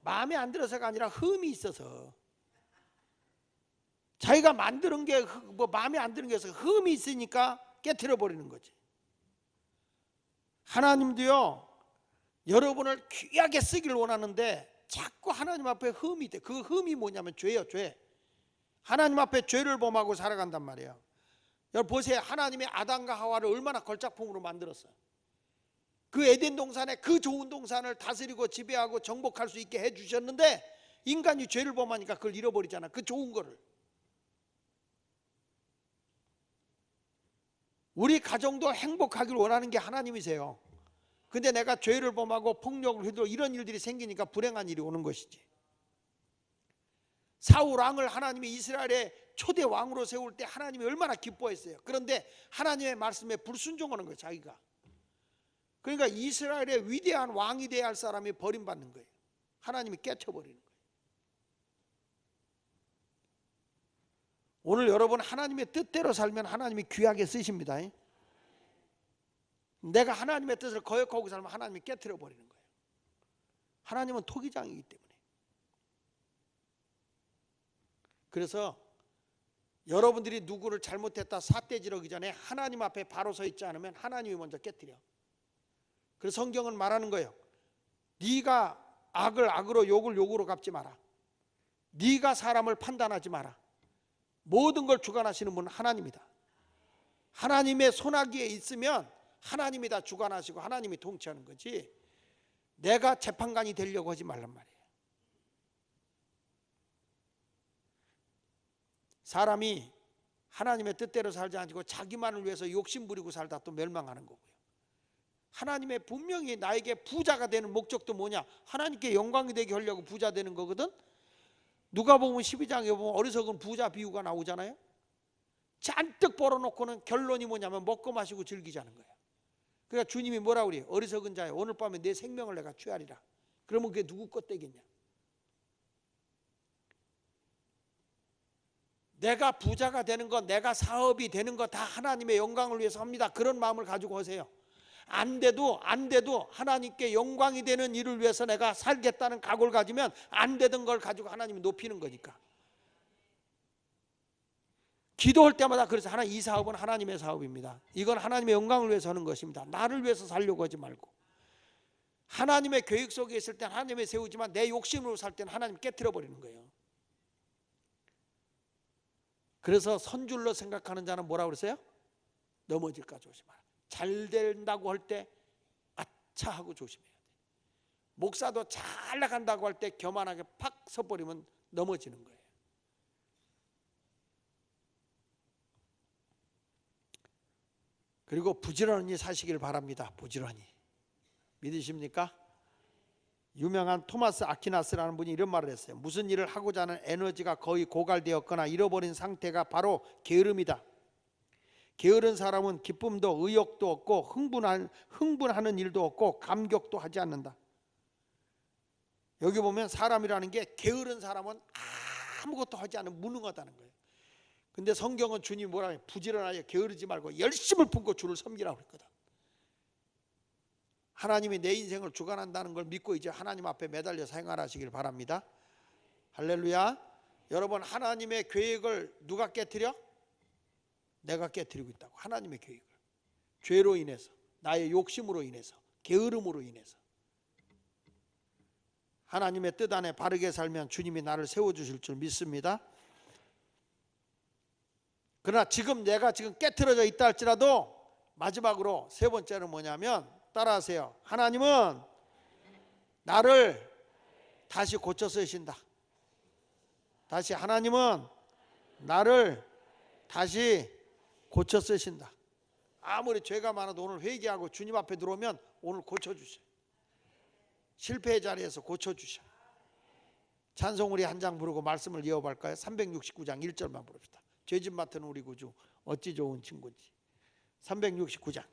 마음에 안 들어서가 아니라 흠이 있어서. 자기가 만드는 게 뭐 마음에 안 드는 게 있어서 흠이 있으니까 깨트려 버리는 거지. 하나님도요, 여러분을 귀하게 쓰기를 원하는데 자꾸 하나님 앞에 흠이 돼. 그 흠이 뭐냐면 죄예요, 죄. 하나님 앞에 죄를 범하고 살아간단 말이에요. 여러분 보세요. 하나님이 아담과 하와를 얼마나 걸작품으로 만들었어요. 그 에덴 동산에 그 좋은 동산을 다스리고 지배하고 정복할 수 있게 해주셨는데 인간이 죄를 범하니까 그걸 잃어버리잖아. 그 좋은 거를. 우리 가정도 행복하기를 원하는 게 하나님이세요. 근데 내가 죄를 범하고 폭력을 휘두르고 이런 일들이 생기니까 불행한 일이 오는 것이지. 사울 왕을 하나님이 이스라엘의 초대 왕으로 세울 때 하나님이 얼마나 기뻐했어요. 그런데 하나님의 말씀에 불순종하는 거예요, 자기가. 그러니까 이스라엘의 위대한 왕이 되어야 할 사람이 버림받는 거예요. 하나님이 깨쳐버리는 거예요. 오늘 여러분 하나님의 뜻대로 살면 하나님이 귀하게 쓰십니다. 내가 하나님의 뜻을 거역하고 살면 하나님이 깨트려 버리는 거예요. 하나님은 토기장이기 때문에. 그래서 여러분들이 누구를 잘못했다 삿대질하기 전에 하나님 앞에 바로 서 있지 않으면 하나님이 먼저 깨트려. 그래서 성경은 말하는 거예요. 네가 악을 악으로 욕을 욕으로 갚지 마라. 네가 사람을 판단하지 마라. 모든 걸 주관하시는 분은 하나님이다. 하나님의 손아귀에 있으면 하나님이 다 주관하시고 하나님이 통치하는 거지 내가 재판관이 되려고 하지 말란 말이에요. 사람이 하나님의 뜻대로 살지 않고 자기만을 위해서 욕심부리고 살다 또 멸망하는 거고요. 하나님의 분명히 나에게 부자가 되는 목적도 뭐냐? 하나님께 영광이 되게 하려고 부자 되는 거거든. 누가 보면 12장에 보면 어리석은 부자 비유가 나오잖아요. 잔뜩 벌어놓고는 결론이 뭐냐면 먹고 마시고 즐기자는 거예요. 그러니까 주님이 뭐라고 그래요? 어리석은 자여 오늘 밤에 내 생명을 내가 취하리라. 그러면 그게 누구 것 되겠냐? 내가 부자가 되는 것, 내가 사업이 되는 것 다 하나님의 영광을 위해서 합니다. 그런 마음을 가지고 하세요. 안 돼도 하나님께 영광이 되는 일을 위해서 내가 살겠다는 각오를 가지면 안 되던 걸 가지고 하나님이 높이는 거니까. 기도할 때마다 그래서 이 사업은 하나님의 사업입니다. 이건 하나님의 영광을 위해서 하는 것입니다. 나를 위해서 살려고 하지 말고. 하나님의 계획 속에 있을 땐 하나님이 세우지만 내 욕심으로 살 땐 하나님 깨트려 버리는 거예요. 그래서 선줄로 생각하는 자는 뭐라고 그랬어요? 넘어질까 조심하라. 잘 된다고 할 때 아차 하고 조심해야 돼. 목사도 잘 나간다고 할 때 교만하게 팍 서버리면 넘어지는 거예요. 그리고 부지런히 사시길 바랍니다. 부지런히. 믿으십니까? 유명한 토마스 아퀴나스라는 분이 이런 말을 했어요. 무슨 일을 하고자 하는 에너지가 거의 고갈되었거나 잃어버린 상태가 바로 게으름이다. 게으른 사람은 기쁨도 의욕도 없고 흥분하는 일도 없고 감격도 하지 않는다. 여기 보면 사람이라는 게 게으른 사람은 아무것도 하지 않으면 무능하다는 거예요. 근데 성경은 주님이 뭐라 해요? 부지런하게 게으르지 말고 열심을 품고 주를 섬기라고 했거든. 하나님이 내 인생을 주관한다는 걸 믿고 이제 하나님 앞에 매달려 생활하시길 바랍니다. 할렐루야. 여러분 하나님의 계획을 누가 깨트려? 내가 깨트리고 있다고. 하나님의 계획을. 죄로 인해서, 나의 욕심으로 인해서, 게으름으로 인해서. 하나님의 뜻 안에 바르게 살면 주님이 나를 세워주실 줄 믿습니다. 그러나 내가 지금 깨트려져 있다 할지라도 마지막으로 세 번째는 뭐냐면 따라하세요. 하나님은 나를 다시 고쳐 쓰신다. 다시 하나님은 나를 다시 고쳐 쓰신다. 아무리 죄가 많아도 오늘 회개하고 주님 앞에 들어오면 오늘 고쳐주셔. 실패의 자리에서 고쳐주셔. 찬송 우리 한 장 부르고 말씀을 이어갈까요? 369장 1절만 부릅시다. 죄짐 맡은 우리 구주 어찌 좋은 친구인지. 369장.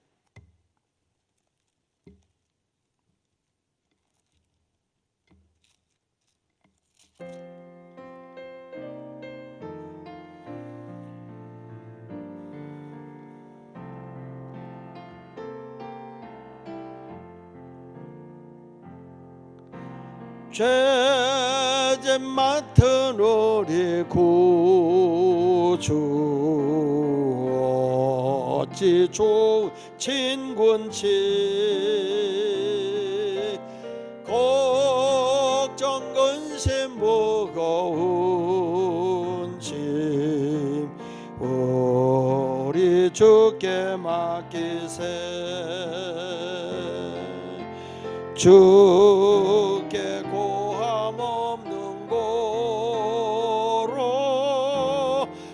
죄짐 맡은 우리 구주 어찌 좋은 친구인지 걱정 근심 무거운 짐 우리 주께 맡기세. 주께 고함 없는 고로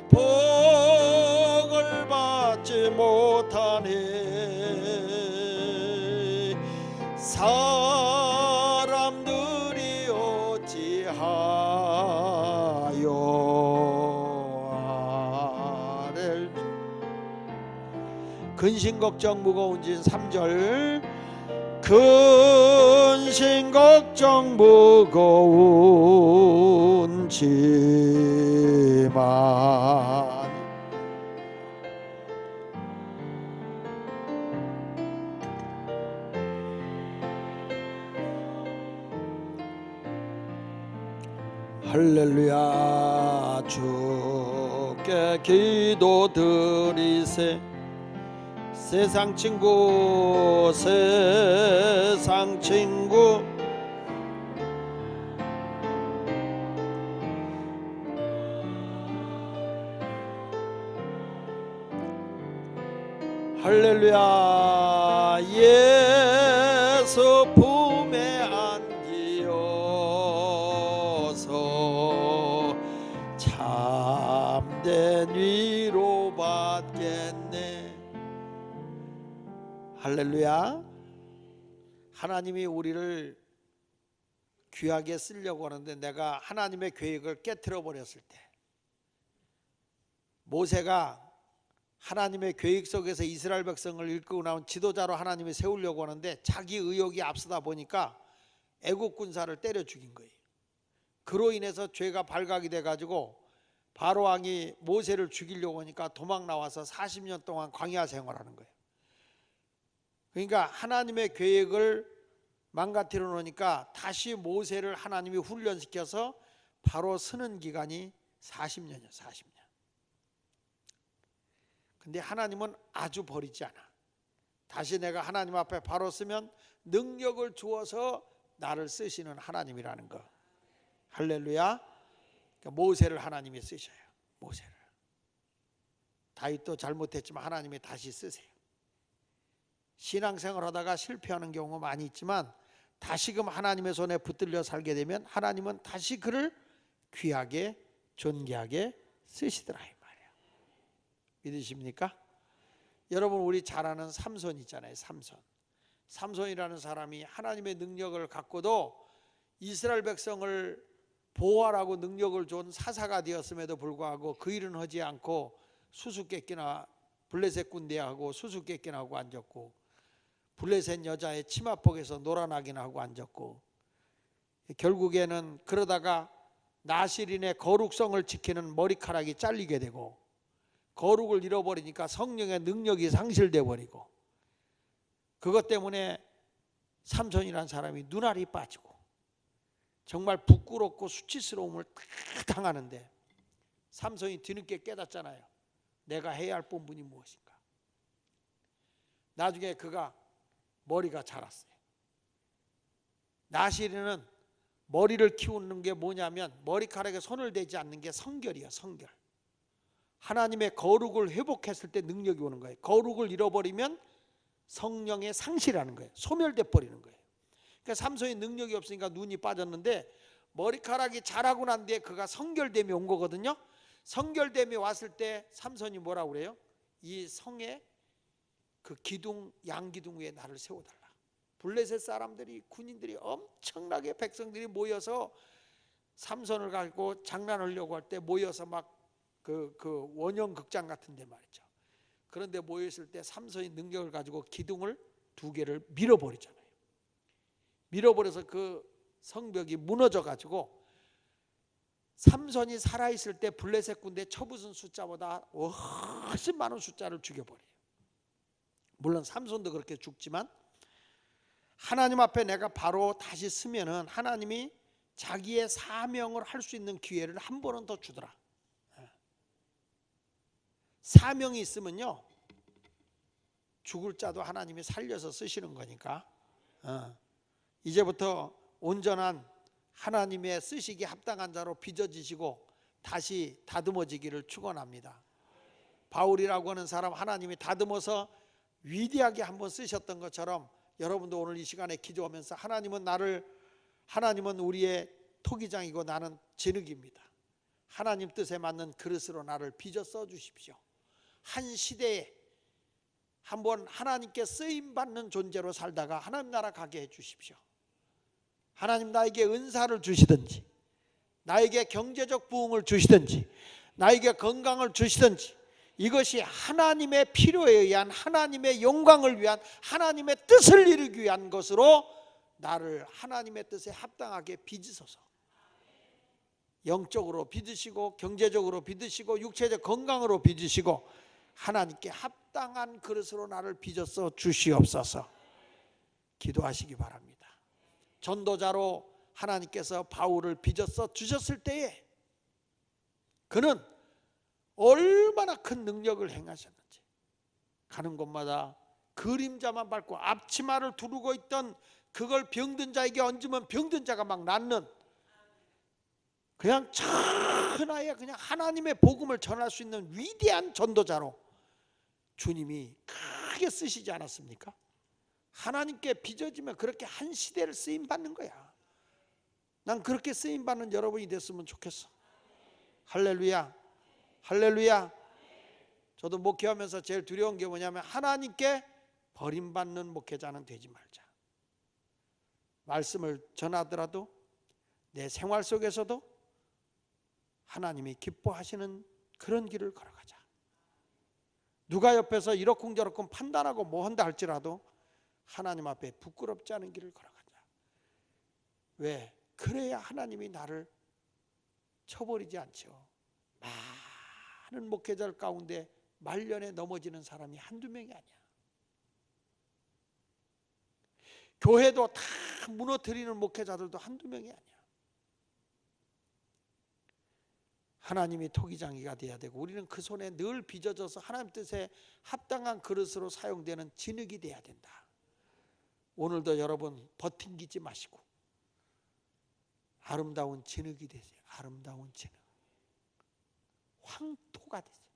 복을 받지 못하니 사람들이 어찌하여 아랠. 근심 걱정 무거운 짐. 3절. 근심 걱정 무거운 짐만 할렐루야. 주께 기도드리세. 세상 친구 세상 친구 할렐루야. 예수 품에 안기어서 참된 위로 받겠네. 할렐루야. 하나님이 우리를 귀하게 쓰려고 하는데 내가 하나님의 계획을 깨트려 버렸을 때, 모세가 하나님의 계획 속에서 이스라엘 백성을 이끌고 나온 지도자로 하나님이 세우려고 하는데 자기 의욕이 앞서다 보니까 애국 군사를 때려 죽인 거예요. 그로 인해서 죄가 발각이 돼가지고 바로 왕이 모세를 죽이려고 하니까 도망 나와서 40년 동안 광야 생활하는 거예요. 그러니까 하나님의 계획을 망가뜨려 놓으니까 다시 모세를 하나님이 훈련시켜서 바로 서는 기간이 40년이에요. 40년. 근데 하나님은 아주 버리지 않아. 다시 내가 하나님 앞에 바로 서면 능력을 주어서 나를 쓰시는 하나님이라는 거. 할렐루야. 그러니까 모세를 하나님이 쓰셔요. 모세를. 다윗도 잘못했지만 하나님이 다시 쓰세요. 신앙생활 하다가 실패하는 경우가 많이 있지만 다시금 하나님의 손에 붙들려 살게 되면 하나님은 다시 그를 귀하게 존귀하게 쓰시더라 이 말이에요. 믿으십니까? 여러분, 우리 잘 아는 삼손 있잖아요. 삼손이라는 사람이 하나님의 능력을 갖고도 이스라엘 백성을 보호하라고 능력을 준 사사가 되었음에도 불구하고 그 일은 하지 않고 수수께끼나 블레셋 군대하고 수수께끼나 하고 앉았고, 블레셋 여자의 치마폭에서 놀아나기나 하고 앉았고, 결국에는 그러다가 나실인의 거룩성을 지키는 머리카락이 잘리게 되고, 거룩을 잃어버리니까 성령의 능력이 상실돼 버리고, 그것 때문에 삼손이라는 사람이 눈알이 빠지고 정말 부끄럽고 수치스러움을 다 당하는데, 삼손이 뒤늦게 깨닫잖아요. 내가 해야 할 본분이 무엇인가. 나중에 그가 머리가 자랐어요. 나실인은 머리를 키우는 게 뭐냐면 머리카락에 손을 대지 않는 게 성결이에요. 성결. 하나님의 거룩을 회복했을 때 능력이 오는 거예요. 거룩을 잃어버리면 성령의 상실하는 거예요. 소멸돼 버리는 거예요. 그러니까 삼손이 능력이 없으니까 눈이 빠졌는데 머리카락이 자라고 난 뒤에 그가 성결됨이 온 거거든요. 성결됨이 왔을 때 삼손이 뭐라고 그래요? 이 성에 그 기둥, 양기둥 위에 나를 세워달라. 블레셋 사람들이, 군인들이 엄청나게 백성들이 모여서 삼손을 가지고 장난하려고 할 때 모여서 막 그 원형 극장 같은 데 말이죠. 그런데 모였을 때 삼손이 능력을 가지고 기둥을 2개를 밀어버리잖아요. 밀어버려서 그 성벽이 무너져 가지고 삼손이 살아있을 때 블레셋 군대 쳐부순 숫자보다 훨씬 많은 숫자를 죽여버려요. 물론 삼손도 그렇게 죽지만 하나님 앞에 내가 바로 다시 서면은 하나님이 자기의 사명을 할 수 있는 기회를 한 번은 더 주더라. 사명이 있으면요, 죽을 자도 하나님이 살려서 쓰시는 거니까 이제부터 온전한 하나님의 쓰시기에 합당한 자로 빚어지시고 다시 다듬어지기를 축원합니다. 바울이라고 하는 사람 하나님이 다듬어서 위대하게 한번 쓰셨던 것처럼 여러분도 오늘 이 시간에 기도하면서 하나님은 우리의 토기장이고 나는 진흙입니다. 하나님 뜻에 맞는 그릇으로 나를 빚어 써주십시오. 한 시대에 한번 하나님께 쓰임받는 존재로 살다가 하나님 나라 가게 해주십시오. 하나님 나에게 은사를 주시든지, 나에게 경제적 부흥을 주시든지, 나에게 건강을 주시든지, 이것이 하나님의 필요에 의한, 하나님의 영광을 위한, 하나님의 뜻을 이루기 위한 것으로 나를 하나님의 뜻에 합당하게 빚으소서. 영적으로 빚으시고, 경제적으로 빚으시고, 육체적 건강으로 빚으시고, 하나님께 합당한 그릇으로 나를 빚어서 주시옵소서. 기도하시기 바랍니다. 전도자로 하나님께서 바울을 빚어서 주셨을 때에 그는 얼마나 큰 능력을 행하셨는지, 가는 곳마다 그림자만 밟고 앞치마를 두르고 있던 그걸 병든 자에게 얹으면 병든 자가 막 낫는, 그냥 천하에 그냥 하나님의 복음을 전할 수 있는 위대한 전도자로 주님이 크게 쓰시지 않았습니까? 하나님께 빚어지면 그렇게 한 시대를 쓰임받는 거야. 난 그렇게 쓰임받는 여러분이 됐으면 좋겠어. 할렐루야, 할렐루야. 저도 목회하면서 제일 두려운 게 뭐냐면 하나님께 버림받는 목회자는 되지 말자. 말씀을 전하더라도 내 생활 속에서도 하나님이 기뻐하시는 그런 길을 걸어가자. 누가 옆에서 이러쿵저러쿵 판단하고 뭐 한다 할지라도 하나님 앞에 부끄럽지 않은 길을 걸어가자. 왜? 그래야 하나님이 나를 쳐버리지 않죠. 많은 목회자들 가운데 말년에 넘어지는 사람이 한두 명이 아니야. 교회도 다 무너뜨리는 목회자들도 한두 명이 아니야. 하나님이 토기장이가 돼야 되고, 우리는 그 손에 늘 빚어져서 하나님 뜻에 합당한 그릇으로 사용되는 진흙이 돼야 된다. 오늘도 여러분 버팅기지 마시고 아름다운 진흙이 되세요. 아름다운 진흙, 황토가 되세요.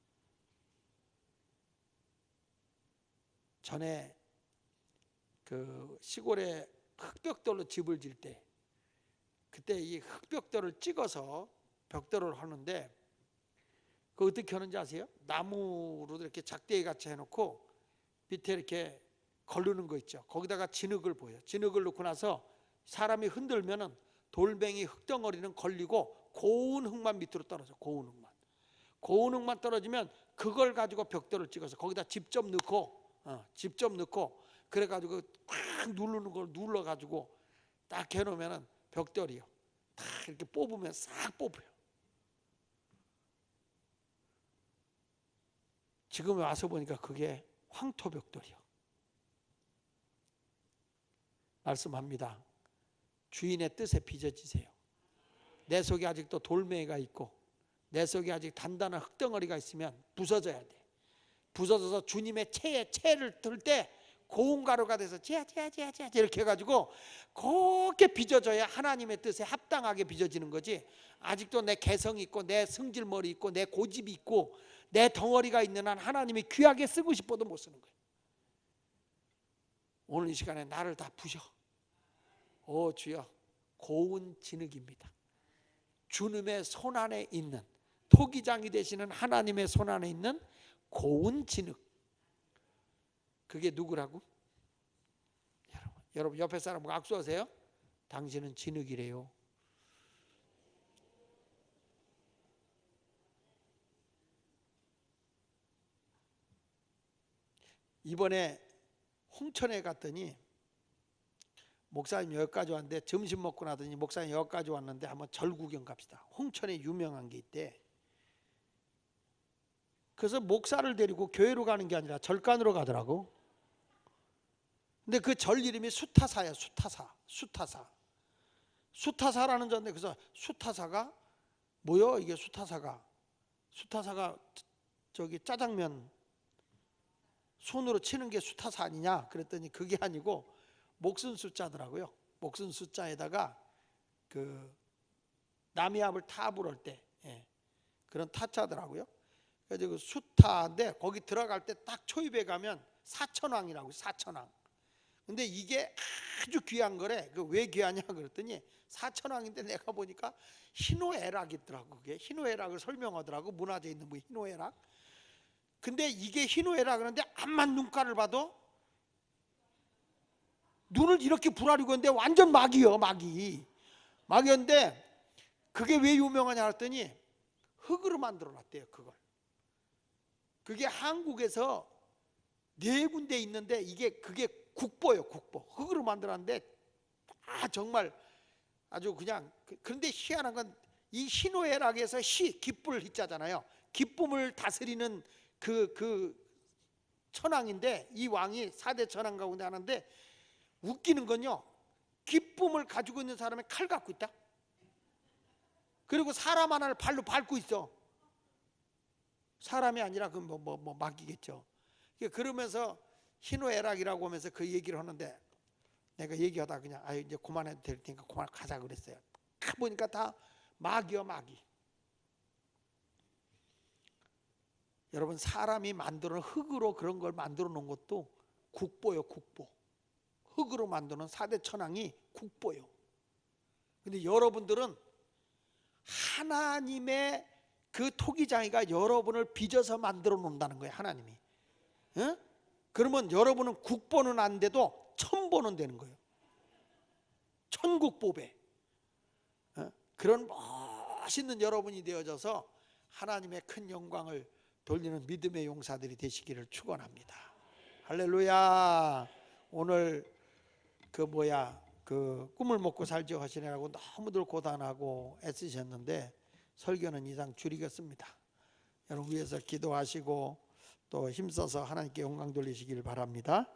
전에 그 시골에 흙벽돌로 집을 질 때, 그때 이 흙벽돌을 찍어서 벽돌을 하는데 그 어떻게 하는지 아세요? 나무로 이렇게 작대기 같이 해놓고 밑에 이렇게 걸르는 거 있죠. 거기다가 진흙을 보여. 진흙을 넣고 나서 사람이 흔들면은 돌멩이 흙덩어리는 걸리고 고운 흙만 밑으로 떨어져. 고운 흙만 떨어지면 그걸 가지고 벽돌을 찍어서 거기다 직접 넣고 그래가지고 꽉 누르는 걸 눌러가지고 딱 해놓으면은 벽돌이요. 딱 이렇게 뽑으면 싹 뽑혀요. 지금 와서 보니까 그게 황토벽돌이요. 말씀합니다. 주인의 뜻에 빚어지세요. 내 속에 아직도 돌멩이가 있고 내 속에 아직 단단한 흙덩어리가 있으면 부서져야 돼. 부서져서 주님의 채를 들 때 고운 가루가 돼서 이렇게 해가지고 곱게 빚어져야 하나님의 뜻에 합당하게 빚어지는 거지. 아직도 내 개성이 있고 내 승질머리 있고 내 고집이 있고 내 덩어리가 있는 한 하나님이 귀하게 쓰고 싶어도 못 쓰는 거예요. 오늘 이 시간에 나를 다 부셔. 오 주여, 고운 진흙입니다. 주님의 손 안에 있는, 토기장이 되시는 하나님의 손 안에 있는 고운 진흙, 그게 누구라고? 여러분 옆에 사람과 악수하세요. 당신은 진흙이래요. 이번에 홍천에 갔더니 목사님 여기까지 왔는데, 점심 먹고 나더니 목사님 여기까지 왔는데 한번 절 구경 갑시다. 홍천에 유명한 게 있대. 그래서 목사를 데리고 교회로 가는 게 아니라 절간으로 가더라고. 근데 그 절 이름이 수타사예요. 수타사라는 절인데, 그래서 수타사가 뭐요? 이게 수타사가 저기 짜장면 손으로 치는 게 수타사 아니냐 그랬더니 그게 아니고 목순 숫자더라고요. 목순 숫자에다가 그 남이압을 타 부를 때 그런 타자더라고요. 그래서 그 수타인데 거기 들어갈 때 딱 초입에 가면 사천왕이라고, 사천왕. 근데 이게 아주 귀한 거래. 그 왜 귀하냐 그랬더니 사천왕인데 내가 보니까 희노애락이 있더라고. 그게 희노애락을 설명하더라고. 문화재에 있는 뭐 희노애락. 근데 이게 희노애락 그런데 암만 눈가를 봐도 눈을 이렇게 부라리고 있는데 완전 막이요, 막이었는데 그게 왜 유명하냐 했더니 흙으로 만들어 놨대요. 그게 한국에서 4군데 있는데 그게 국보예요. 국보. 흙으로 만들었는데 정말 아주 그냥. 그런데 희한한 건 이 희노애락에서 기쁠 희자잖아요. 기쁨을 다스리는 그 천왕인데, 이 왕이 4대 천왕 가운데 하나인데, 웃기는 건요, 기쁨을 가지고 있는 사람이 칼 갖고 있다. 그리고 사람 하나를 발로 밟고 있어. 사람이 아니라 그 막이겠죠. 그러면서 희노애락이라고 하면서 그 얘기를 하는데, 내가 얘기하다 그냥 이제 그만해도 될 테니까 그만 가자 그랬어요. 보니까 다 막이요, 막이. 여러분, 사람이 만들어 흙으로 그런 걸 만들어 놓은 것도 국보요, 국보. 흙으로 만드는 4대 천왕이 국보요. 근데 여러분들은 하나님의 그 토기장이가 여러분을 빚어서 만들어 놓는다는 거예요, 하나님이. 그러면 여러분은 국보는 안 돼도 천보는 되는 거예요. 천국보배. 그런 멋있는 여러분이 되어져서 하나님의 큰 영광을 돌리는 믿음의 용사들이 되시기를 축원합니다. 할렐루야. 오늘 그 꿈을 먹고 살죠 하시느라고 너무들 고단하고 애쓰셨는데 설교는 이상 줄이겠습니다. 여러분 위해서 기도하시고 또 힘써서 하나님께 영광 돌리시길 바랍니다.